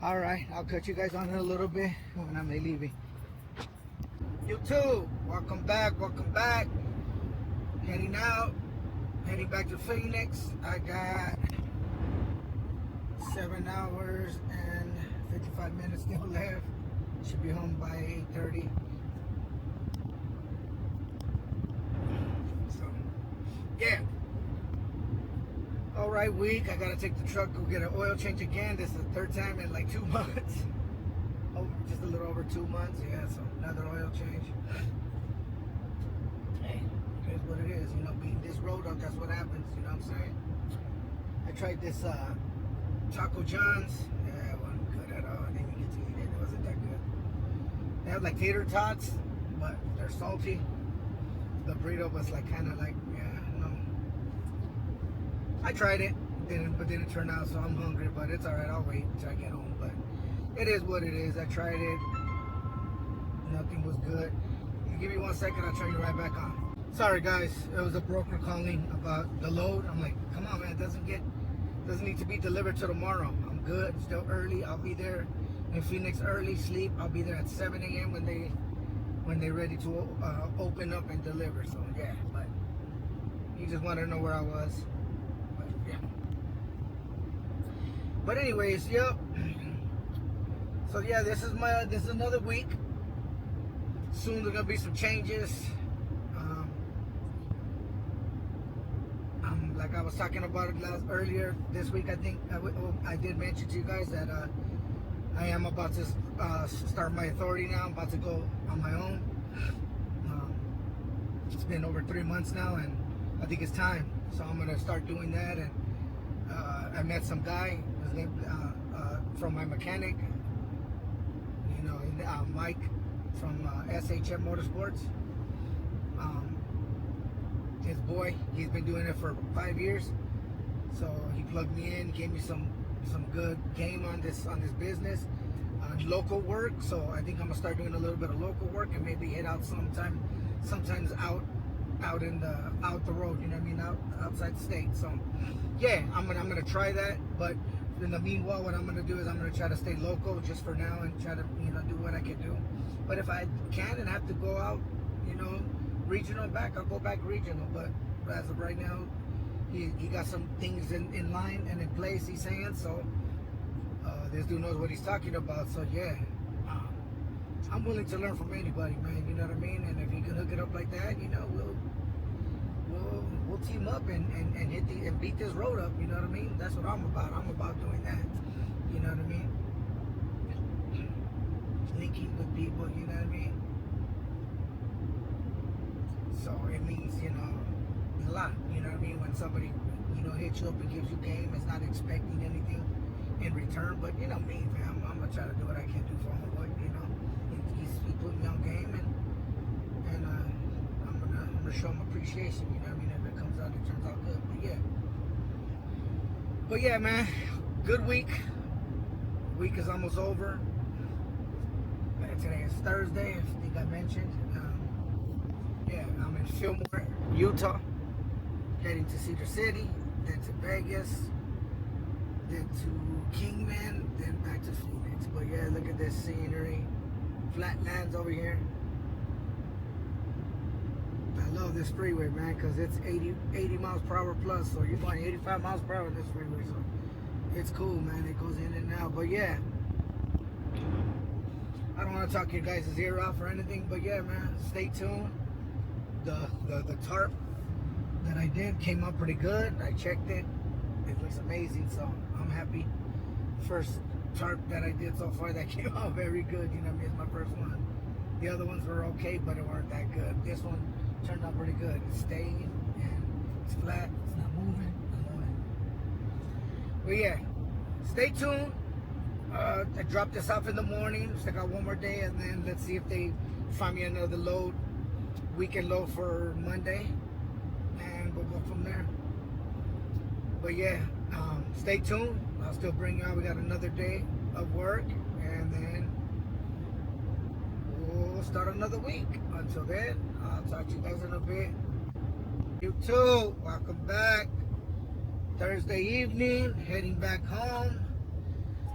All right, I'll cut you guys on in a little bit when I'm leaving. YouTube, welcome back. Welcome back. Heading out. Heading back to Phoenix. I got 7 hours and 55 minutes still left. Should be home by 8:30. So, yeah. All right, week. I gotta take the truck, go get an oil change again. This is the 3rd time in like 2 months. Oh, just a little over 2 months. Yeah, so another oil change. Hey, it is what it is. You know, beating this road up, that's what happens. You know what I'm saying? I tried this Taco John's. Yeah, it wasn't good at all. I didn't even get to eat it. It wasn't that good. They have like tater tots, but they're salty. The burrito was like kind of like, yeah, no. I tried it, but didn't turn out, so I'm hungry. But it's all right. I'll wait until I get home. But it is what it is. I tried it. Nothing was good. You give me 1 second. I'll turn you right back on. Sorry, guys. It was a broker calling about the load. I'm like, come on, man. It doesn't need to be delivered till tomorrow. I'm good. It's still early. I'll be there in Phoenix early. Sleep. I'll be there at 7 a.m. when they're ready to open up and deliver. So yeah, but you just wanted to know where I was. But yeah. But anyways, yep. So yeah, this is another week. Soon there's gonna be some changes. Like I was talking about it earlier this week, I think I did mention to you guys that I am about to start my authority now. I'm about to go on my own. It's been over 3 months now, and I think it's time. So I'm gonna start doing that. And I met some guy, his name from my mechanic. You know, Mike from SHM Motorsports. His boy, he's been doing it for 5 years, so he plugged me in, gave me some good game on this business, local work. So I think I'm gonna start doing a little bit of local work and maybe head out sometimes out the road. You know what I mean? Outside the state. So yeah, I'm gonna try that. But in the meanwhile, what I'm gonna do is I'm gonna try to stay local just for now and try to do what I can do. But if I can and have to go out, regional back, I'll go back regional. But as of right now, he got some things in line and in place, he's saying. So this dude knows what he's talking about. So yeah, I'm willing to learn from anybody, man. You know what I mean? And if he can hook it up like that, we'll team up and hit and beat this road up. You know what I mean? That's what I'm about. I'm about doing that. You know what I mean? Linking with people. You know what I mean? So it means, a lot, you know what I mean? When somebody, hits you up and gives you game, it's not expecting anything in return. But me, man, I'm gonna try to do what I can do for him. But he put me on game, and I'm gonna show him appreciation. You know what I mean? If it comes out, it turns out good. But yeah, man, good week. Week is almost over. Today is Thursday, I think I mentioned. Yeah, I'm in Fillmore, Utah, heading to Cedar City, then to Vegas, then to Kingman, then back to Phoenix. But yeah, look at this scenery. Flatlands over here. I love this freeway, man, because it's 80 miles per hour plus, so you're going 85 miles per hour on this freeway, so it's cool, man. It goes in and out. But yeah, I don't want to talk your guys' ear off or anything, but yeah, man, stay tuned. The tarp that I did came out pretty good. I checked it. It looks amazing, so I'm happy. First tarp that I did so far that came out very good. You know what I mean? It's my first one. The other ones were okay, but it weren't that good. This one turned out pretty good. It's staying and it's flat. It's not moving. I love it. But yeah, stay tuned. I dropped this off in the morning. So I got one more day, and then let's see if they find me another load, weekend load for Monday, and we'll go from there. But yeah, stay tuned. I'll still bring y'all. We got another day of work, and then we'll start another week. Until then, I'll talk to you guys in a bit. You too. Welcome back. Thursday evening, heading back home.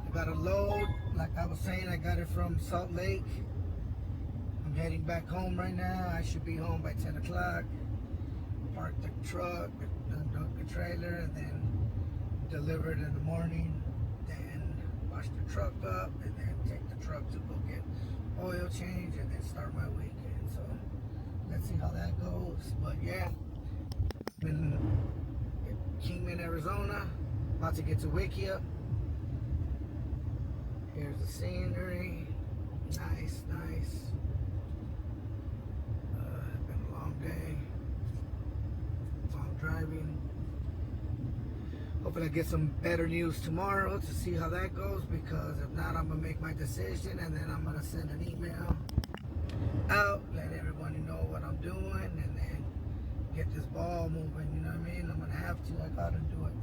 I got a load. Like I was saying, I got it from Salt Lake. I'm heading back home right now. I should be home by 10 o'clock. Park the truck, unload the trailer, and then deliver it in the morning. Then wash the truck up, and then take the truck to go get oil change, and then start my weekend. So let's see how that goes. But yeah, been in Kingman, Arizona. About to get to Wikia. Here's the scenery. Nice, nice. Been a long day. Long driving. Hopefully I get some better news tomorrow to see how that goes, because if not, I'm gonna make my decision, and then I'm gonna send an email out, let everybody know what I'm doing, and then get this ball moving. You know what I mean? I'm gonna have to. I gotta do it.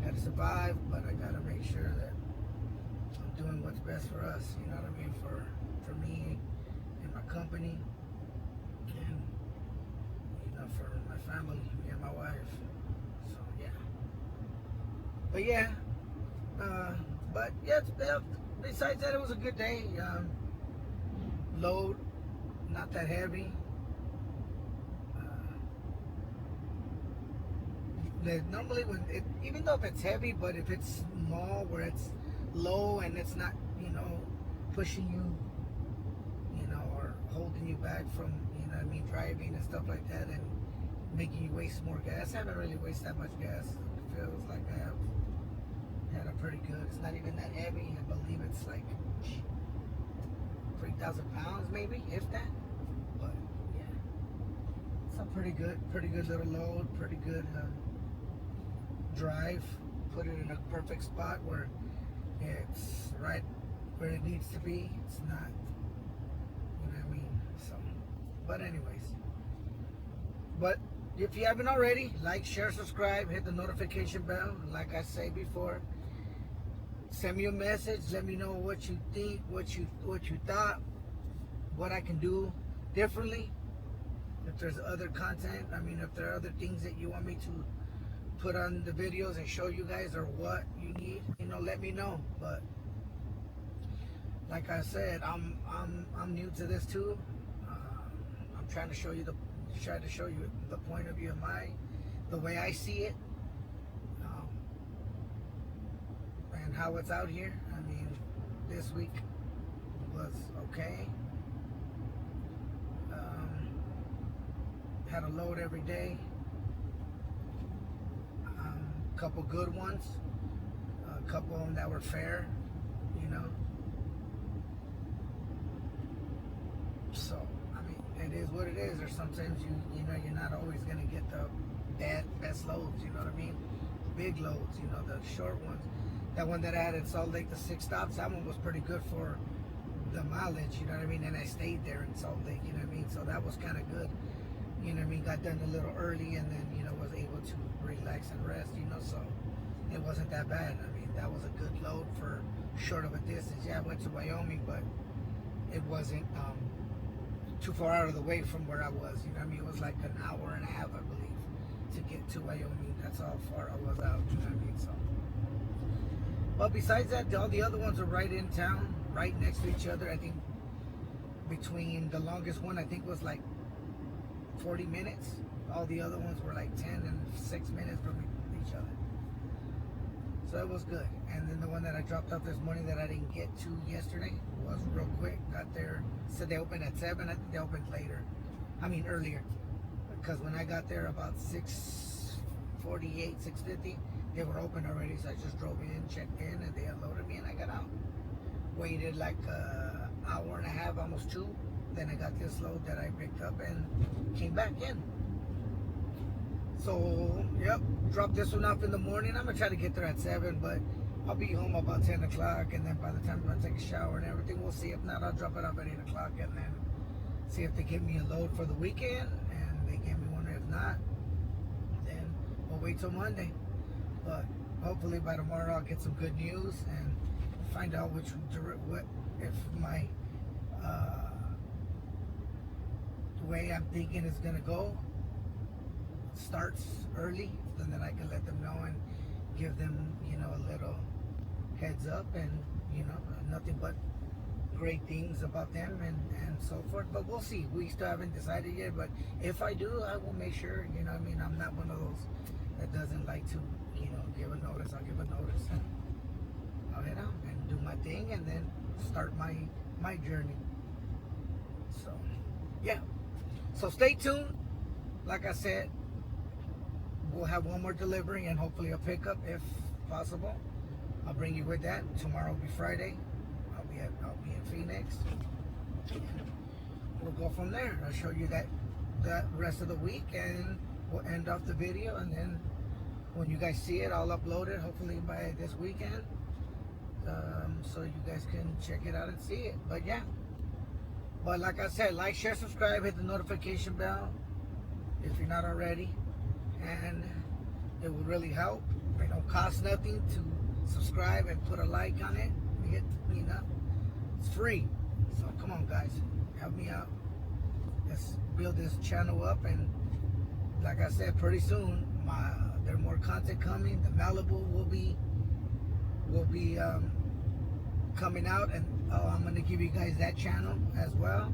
Gotta survive, but I gotta make sure that I'm doing what's best for us. You know what I mean? For me and my company, and you know, for my family, me and my wife. So yeah. But yeah, besides that, it was a good day. Load, not that heavy. Normally, even though if it's heavy, but if it's small, where it's low and it's not, you know, pushing you, you know, or holding you back from, you know what I mean, driving and stuff like that, and making you waste more gas. I haven't really wasted that much gas. It feels like I have had a pretty good. It's not even that heavy. I believe it's like 3,000 pounds, maybe, if that. But yeah, it's a pretty good little load. Pretty good drive. Put it in a perfect spot where it's right where it needs to be. It's not, you know what I mean? So, but anyways. But if you haven't already, like, share, subscribe, hit the notification bell. Like I say before, send me a message. Let me know what you think, what you thought, what I can do differently. If there's other content, I mean, if there are other things that you want me to put on the videos and show you guys, or what you need, you know, let me know. But like I said, I'm new to this too. I'm trying to show you the point of view of the way I see it, and how it's out here. I mean, this week was okay. Had a load every day. Couple good ones, a couple of them that were fair, you know. So I mean, it is what it is. Or sometimes you know, you're not always gonna get the best loads. You know what I mean? Big loads, you know, the short ones. That one that I had in Salt Lake, the 6 stops, that one was pretty good for the mileage. You know what I mean? And I stayed there in Salt Lake. You know what I mean? So that was kind of good. You know what I mean? Got done a little early, and then, you know, was able to relax and rest, you know, so it wasn't that bad. I mean, that was a good load for short of a distance. Yeah, I went to Wyoming, but it wasn't too far out of the way from where I was. You know what I mean? It was like an hour and a half, I believe, to get to Wyoming. That's how far I was out, you know what I mean? So, but besides that, all the other ones are right in town, right next to each other. I think between the longest one, I think, was like 40 minutes. All the other ones were like 10 and 6 minutes from each other. So it was good. And then the one that I dropped off this morning that I didn't get to yesterday was real quick. Got there, said they opened at 7. I think they opened later. I mean earlier. Because when I got there about 6:48, 6:50, they were open already. So I just drove in, checked in, and they unloaded me and I got out. Waited like an hour and a half, almost 2. Then I got this load that I picked up and came back in. So, yep, dropped this one off in the morning. I'm going to try to get there at 7, but I'll be home about 10 o'clock. And then by the time I take a shower and everything, we'll see. If not, I'll drop it off at 8 o'clock and then see if they give me a load for the weekend. And they give me one. If not, then we'll wait till Monday. But hopefully by tomorrow I'll get some good news and find out what if my the way I'm thinking is going to go starts early, then I can let them know and give them, a little heads up and, nothing but great things about them and so forth. But we'll see. We still haven't decided yet, but if I do, I will make sure, I'm not one of those that doesn't like to, give a notice. I'll give a notice and I'll head out and do my thing and then start my journey. So, yeah. So stay tuned. Like I said, we'll have one more delivery and hopefully a pickup if possible. I'll bring you with that. Tomorrow will be Friday. I'll be in Phoenix. We'll go from there. I'll show you that rest of the week and we'll end off the video, and then when you guys see it, I'll upload it hopefully by this weekend, so you guys can check it out and see it. But yeah, but like I said, like, share, subscribe, hit the notification bell if you're not already, and it would really help. It don't cost nothing to subscribe and put a like on it. It's free. So come on, guys, help me out. Let's build this channel up, and like I said, pretty soon there's more content coming. The Malibu will be coming out, and I'm gonna give you guys that channel as well.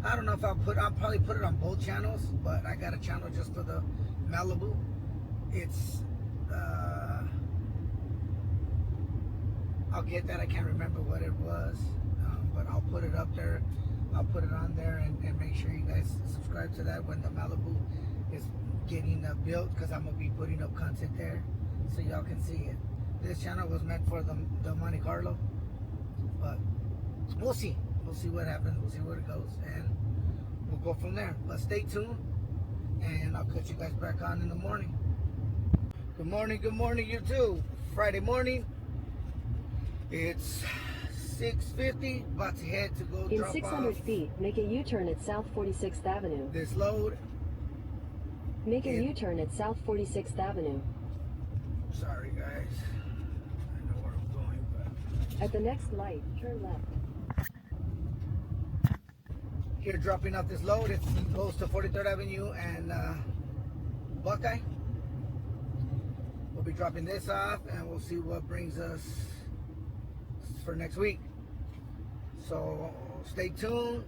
I don't know if I'll probably put it on both channels, but I got a channel just for the Malibu. It's I'll get that. I can't remember what it was, but I'll put it up there. I'll put it on there and make sure you guys subscribe to that when the Malibu is getting built, because I'm gonna be putting up content there so y'all can see it. This channel was meant for the Monte Carlo, but we'll see what happens. We'll see where it goes, and we'll go from there. But stay tuned, and I'll cut you guys back on in the morning. Good morning, YouTube. Friday morning. It's 6:50. About to head to go In drop 600 off feet, make a U-turn at South 46th Avenue. this load. Make a U-turn at South 46th Avenue. Sorry, guys. I know where I'm going, but At the next light, turn left. here dropping off this load. It goes to 43rd Avenue and Buckeye. We'll be dropping this off, and we'll see what brings us for next week. So stay tuned.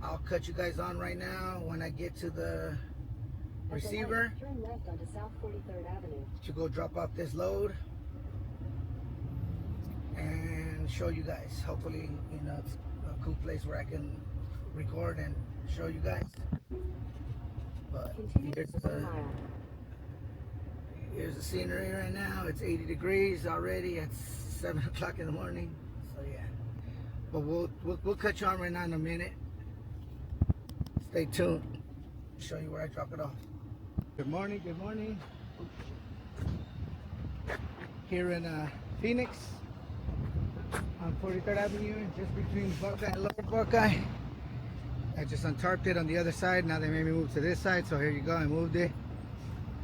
I'll cut you guys on right now when I get to the receiver At the light, turn left onto South 43rd Avenue. to go drop off this load and show you guys. Hopefully, it's a cool place where I can record and show you guys. But Continue here's for 1 mile. here's the scenery right now. It's 80 degrees already. It's 7 o'clock in the morning. So yeah. But we'll cut you on right now in a minute. Stay tuned. Show you where I drop it off. Good morning. Here in Phoenix on 43rd Avenue, just between Buckeye and Lower Buckeye. I just untarped it on the other side. Now they made me move to this side, so here you go. I moved it.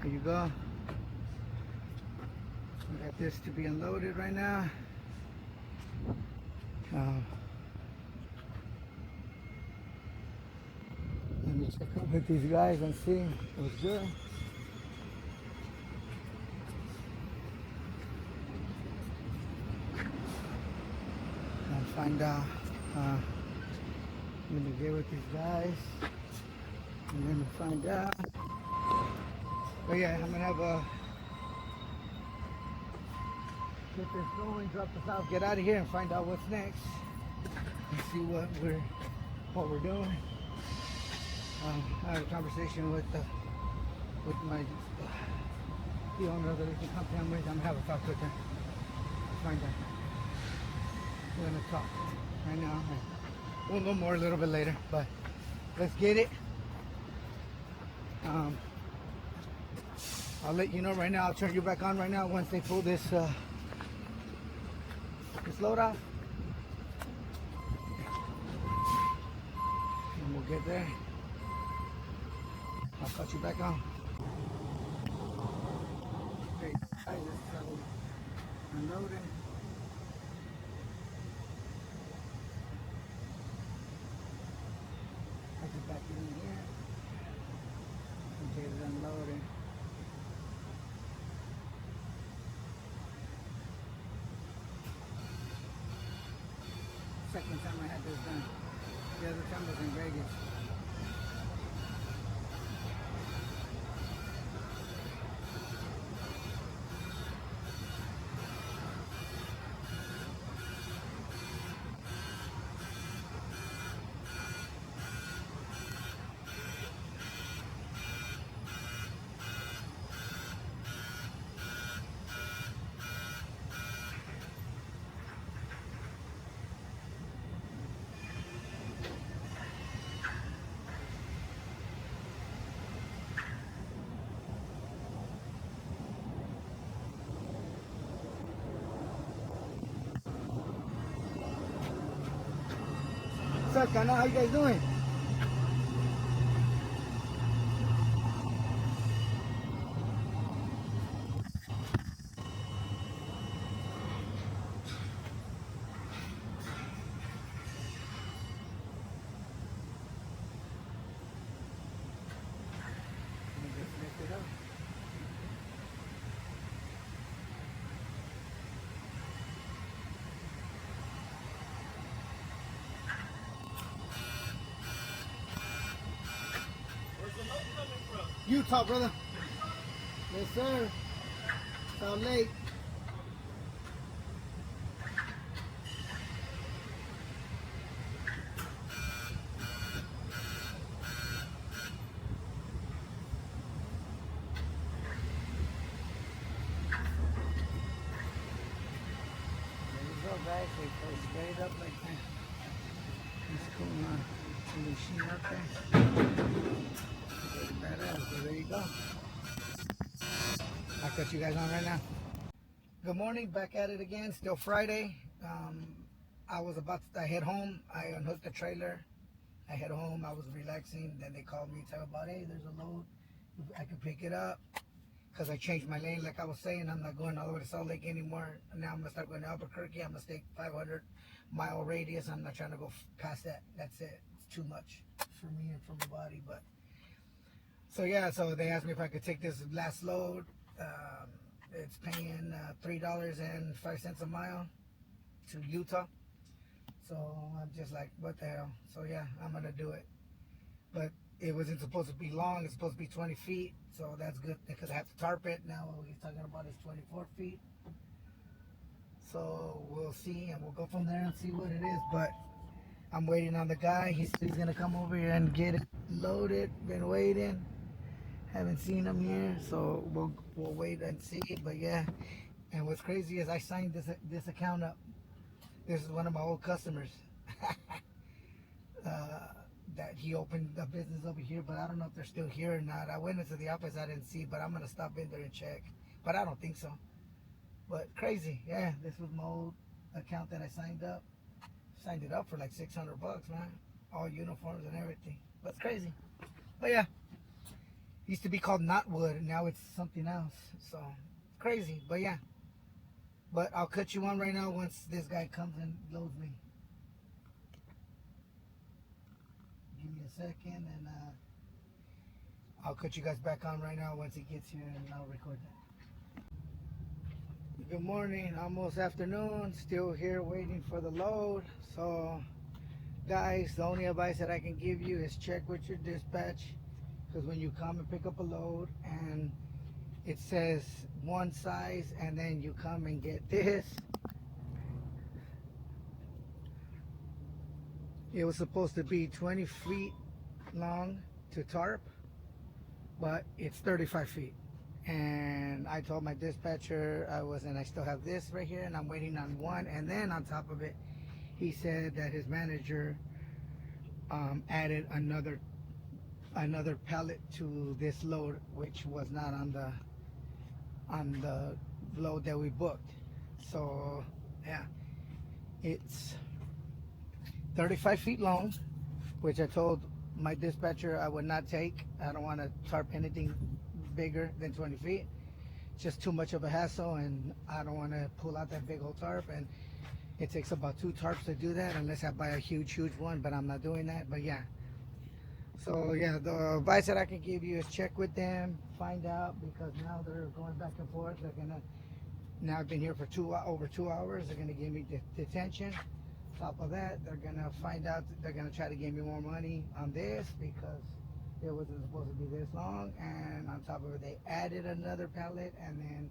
Here you go. We got this to be unloaded right now. Let me check up with these guys and see what's good. And find out. Let me get with these guys. I'm gonna find out. But yeah, I'm gonna have a get this going, drop this off, get out of here, and find out what's next, and see what we're doing. I had a conversation with my the owner of the leasing company I'm with. I'm gonna have a talk with her. Find out. We're gonna talk right now. We'll know more a little bit later, but let's get it. I'll let you know right now. I'll turn you back on right now once they pull this load off. And we'll get there. I'll cut you back on. Okay, I just unloading. I get back in here. Okay, it's unloading. Second time I had this done. The other time was in Vegas. What's up, Kana? How you guys doing? Utah, brother. Yes, sir. Salt Lake. There you go, guys. They go straight up like that. It's cool, machine up there. Very badass. So there you go. I'll cut you guys on right now. Good morning, back at it again. Still Friday. I was about to head home. I unhooked the trailer. I head home. I was relaxing. Then they called me, tell about, hey, there's a load. I can pick it up. Because I changed my lane, like I was saying. I'm not going all the way to Salt Lake anymore. Now I'm going to start going to Albuquerque. I'm going to stay 500-mile radius. I'm not trying to go past that. That's it. It's too much for me and for my body. But so yeah, so they asked me if I could take this last load. It's paying $3.05 a mile to Utah. So I'm just like, what the hell? So yeah, I'm gonna do it. But it wasn't supposed to be long. It's supposed to be 20 feet. So that's good because I have to tarp it. Now what he's talking about is 24 feet. So we'll see, and we'll go from there and see what it is. But I'm waiting on the guy. He's gonna come over here and get it loaded. Been waiting. Haven't seen him here, so we'll wait and see. But yeah, and what's crazy is I signed this account up. This is one of my old customers that he opened a business over here, but I don't know if they're still here or not. I went into the office, I didn't see, but I'm gonna stop in there and check. But I don't think so. But crazy, yeah. This was my old account that I signed up. Signed it up for like $600, man. All uniforms and everything. But it's crazy. But yeah. Used to be called Knotwood, and now it's something else. So crazy, but yeah. But I'll cut you on right now once this guy comes and loads me. Give me a second, and I'll cut you guys back on right now once he gets here, and I'll record that. Good morning, almost afternoon. Still here waiting for the load. So, guys, the only advice that I can give you is check with your dispatch. because when you come and pick up a load and it says one size, and then you come and get this, it was supposed to be 20 feet long to tarp, but it's 35 feet. And I told my dispatcher I still have this right here, and I'm waiting on one. And then on top of it, he said that his manager added another pallet to this load, which was not on the load that we booked. So yeah, it's 35 feet long, which I told my dispatcher I would not take. I don't want to tarp anything bigger than 20 feet. It's just too much of a hassle, and I don't want to pull out that big old tarp, and it takes about 2 tarps to do that, unless I buy a huge one, but I'm not doing that. But yeah, so yeah, the advice that I can give you is check with them, find out, because now they're going back and forth. They're gonna, now I've been here for over 2 hours, they're gonna give me detention. Top of that, they're gonna find out, they're gonna try to give me more money on this because it wasn't supposed to be this long. And on top of it, they added another pallet, and then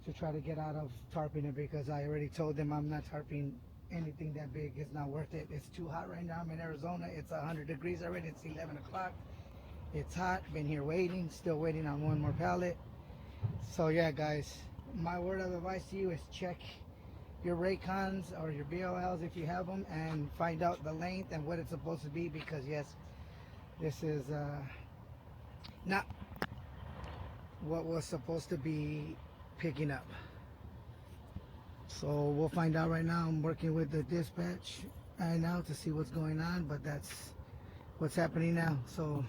to try to get out of tarping it, because I already told them I'm not tarping anything that big. It's not worth it. It's too hot right now. I'm in Arizona. It's 100 degrees already. It's 11 o'clock. It's hot. Been here waiting, still waiting on one more pallet. So yeah, guys, my word of advice to you is check your Raycons or your BOLs if you have them, and find out the length and what it's supposed to be, because yes, this is not what was supposed to be picking up. So we'll find out right now. I'm working with the dispatch right now to see what's going on, but that's what's happening now. So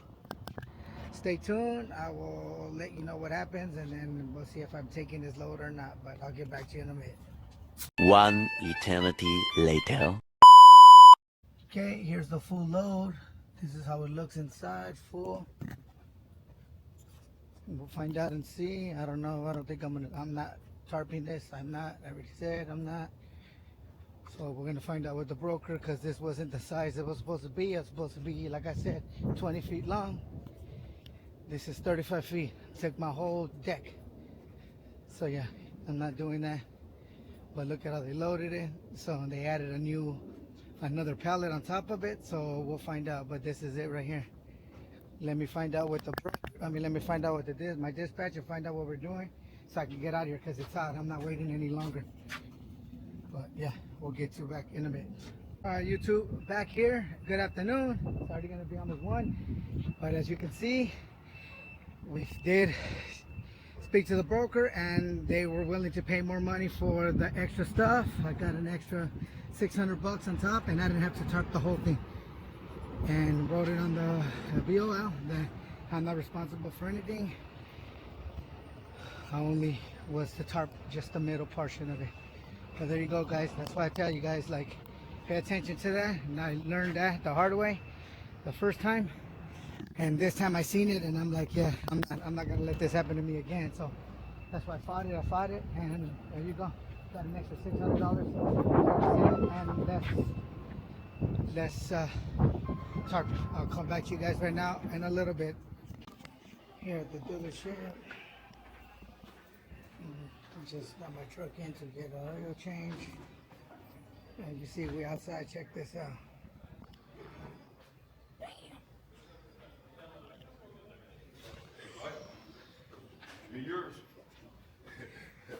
stay tuned. I will let you know what happens, and then we'll see if I'm taking this load or not, but I'll get back to you in a minute. One eternity later. Okay, here's the full load. This is how it looks inside, full. We'll find out and see. I don't know. I don't think I'm not tarping this. I'm not. I already said I'm not. So we're gonna find out with the broker, because this wasn't the size it was supposed to be. It's supposed to be, like I said, 20 feet long. This is 35 feet. Took my whole deck. So yeah, I'm not doing that. But look at how they loaded it. So they added another pallet on top of it. So we'll find out. But this is it right here. Let me find out what let me find out what my dispatcher, find out what we're doing, so I can get out of here, because it's hot. I'm not waiting any longer. But yeah, we'll get to back in a bit. All right, YouTube, back here. Good afternoon. It's already gonna be almost 1. But as you can see, we did speak to the broker, and they were willing to pay more money for the extra stuff. I got an extra $600 on top, and I didn't have to tarp the whole thing. And wrote it on the BOL that I'm not responsible for anything. I only was to tarp just the middle portion of it. So there you go, guys. That's why I tell you guys, like, pay attention to that. And I learned that the hard way the first time, and this time I seen it, and I'm like, yeah, I'm not gonna let this happen to me again. So that's why I fought it, and there you go. Got an extra $600, and that's tarp. I'll come back to you guys right now in a little bit. Here at the dealership, just got my truck in to get an oil change. And you see, we outside. Check this out. Yours.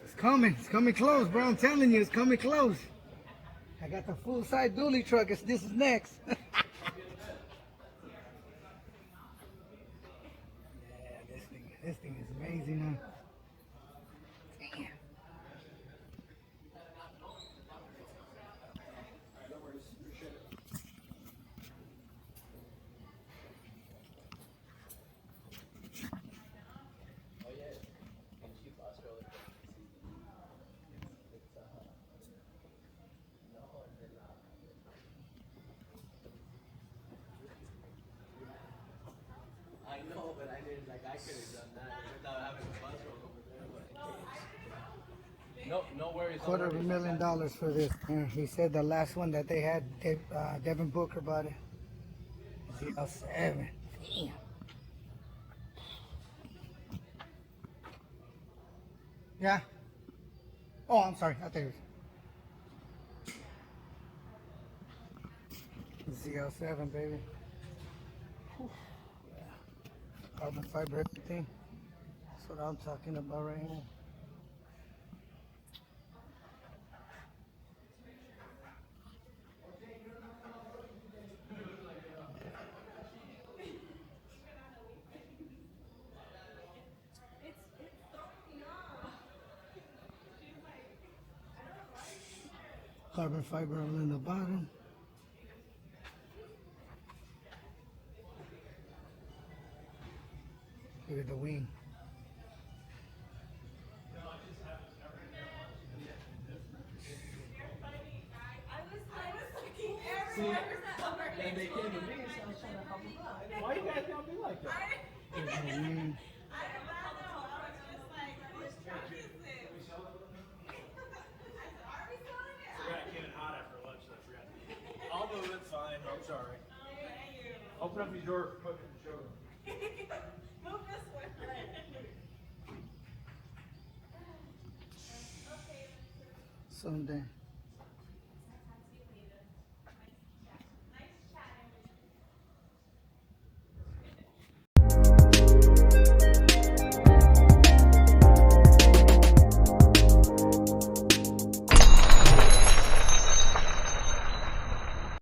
It's coming close, bro. I'm telling you, it's coming close. I got the full size dually truck. This is next. Yeah, this thing is amazing, huh? Damn. I know, but I didn't, like, I could have done that without having a bus roll over there. No worries. $250,000 for this. Yeah, he said the last one that they had, Devin Booker bought it. ZL7. Damn. Yeah. Oh, I'm sorry. I thought you were... ZL7, baby. Whew. Yeah. Carbon fiber, everything. That's what I'm talking about right here. Carbon fiber all in the bottom. Look at the wing. And they came to me, so I was trying to help them out. Why you guys gotta be like that? Look at the wing. I'll move it, fine, I'm sorry. Open up your door, put it in the showroom. Move this way. Someday.